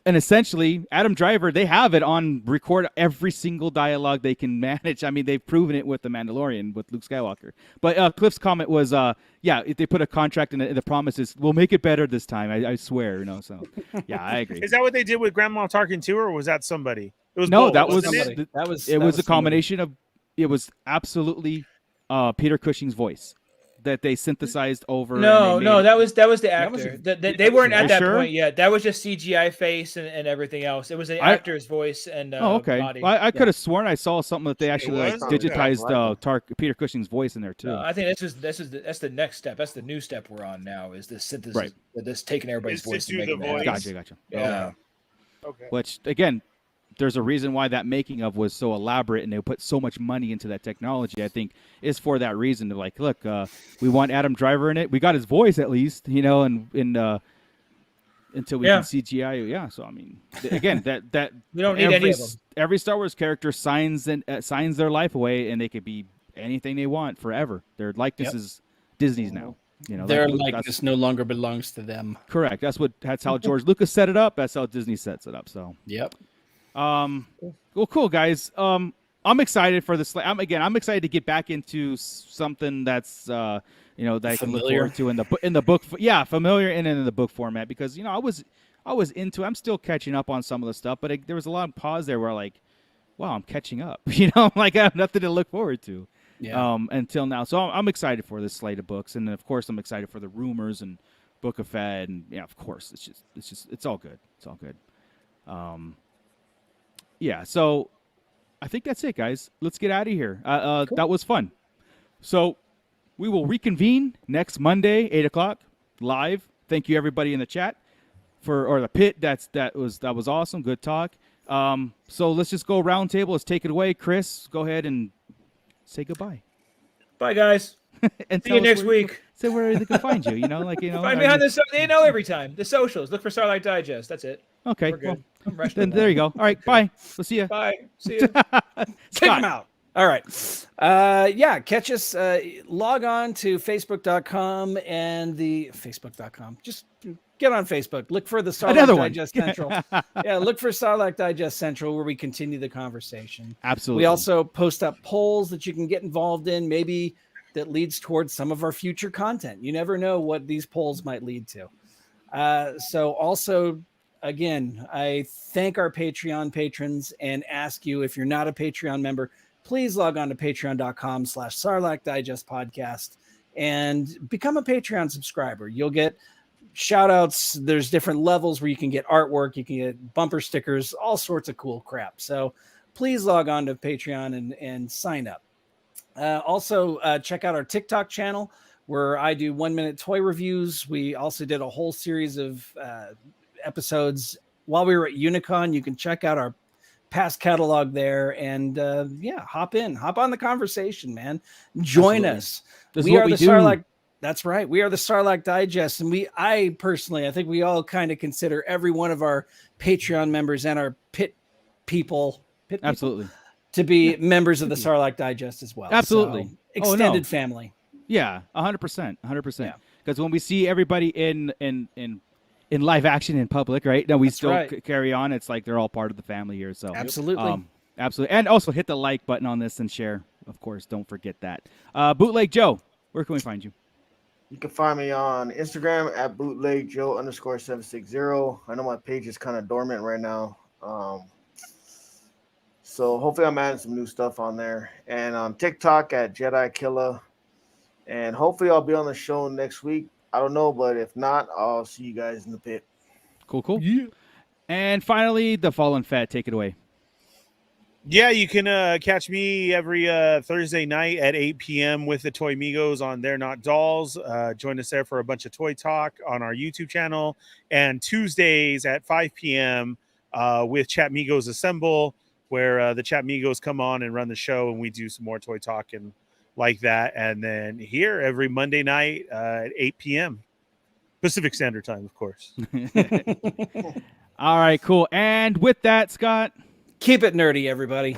and essentially, Adam Driver, they have it on record every single dialogue they can manage. I mean, they've proven it with The Mandalorian, with Luke Skywalker. But Cliff's comment was, if they put a contract in the promises, we'll make it better this time. I swear, So, yeah, I agree. Is that what they did with Grand Moff Tarkin too, or was that somebody? It was no, both, that was somebody. It was a combination of. It was absolutely Peter Cushing's voice that they synthesized over. No, that was the actor. They weren't at that point yet. That was just CGI face and everything else. It was the actor's voice and body. Well, I could have sworn I saw something that they actually digitized Peter Cushing's voice in there too. I think that's the next step. That's the new step we're on now. Is this synthesis? Right. This taking everybody's voice to make it. Gotcha. Yeah. Okay. Which again, there's a reason why that making of was so elaborate and they put so much money into that technology. I think is for that reason. To like, look, we want Adam Driver in it. We got his voice at least, and until we can CGI. Yeah. So I mean, again, that we don't need any of them. Every Star Wars character signs their life away, and they could be anything they want forever. Their likeness is Disney's now. Their likeness no longer belongs to them. Correct. That's how George Lucas set it up. That's how Disney sets it up. So. Yep. Well, cool guys. I'm excited for this. I'm excited to get back into something that's that I can look forward to in the book. Yeah, familiar and in the book format because I was into. I'm still catching up on some of the stuff, but there was a lot of pause there where like, wow, I'm catching up. Like I have nothing to look forward to. Yeah. Until now, so I'm excited for this slate of books, and of course I'm excited for the rumors and Book of Fett, and of course it's all good. It's all good. Yeah, so I think that's it, guys. Let's get out of here. Cool. That was fun. So we will reconvene next Monday, 8:00 live. Thank you everybody in the chat or the pit. That was awesome. Good talk. So let's just go round table. Let's take it away. Chris, go ahead and say goodbye. Bye, guys. And see you next week. Say where they can find you. Find me on every time. The socials. Look for Starlight Digest. That's it. Okay. We're good. Then there you go. All right. Bye. We'll see you. Bye. See you. Take them out. All right. Catch us. Log on to Facebook.com and the Facebook.com. Just get on Facebook. Look for the Starlight Digest Central. Look for Starlight Digest Central where we continue the conversation. Absolutely. We also post up polls that you can get involved in. Maybe that leads towards some of our future content. You never know what these polls might lead to. So also, again, I thank our Patreon patrons and ask you, if you're not a Patreon member, please log on to patreon.com/Sarlacc Digest Podcast and become a Patreon subscriber. You'll get shout outs. There's different levels where you can get artwork, you can get bumper stickers, all sorts of cool crap. So please log on to Patreon and sign up. Also, check out our TikTok channel where I do 1-minute toy reviews. We also did a whole series of episodes while we were at Unicon. You can check out our past catalog there and hop on the conversation, man. Join us. We are the Sarlacc. That's right. We are the Sarlacc Digest, and I think we all kind of consider every one of our Patreon members and our pit people absolutely to be members of the Sarlacc Digest as well. Absolutely. So, extended family. Yeah, 100%. Because when we see everybody in live action in public, right? Now we still carry on. It's like they're all part of the family here. So absolutely. And also hit the like button on this and share. Of course, don't forget that. Bootleg Joe, where can we find you? You can find me on Instagram at bootlegjoe_760. I know my page is kind of dormant right now. So hopefully I'm adding some new stuff on there. And on TikTok at Jedi Killer. And hopefully I'll be on the show next week. I don't know, but if not, I'll see you guys in the pit. Cool. Yeah. And finally, the Fallen Fett. Take it away. Yeah, you can catch me every Thursday night at 8 p.m. with the Toy Migos on They're Not Dolls. Join us there for a bunch of toy talk on our YouTube channel. And Tuesdays at 5 p.m. With Chat Migos Assemble, where the Chat Migos come on and run the show, and we do some more toy talk and like that. And then here every Monday night at 8 p.m. Pacific Standard Time, of course. All right, cool. And with that, Scott, keep it nerdy, everybody.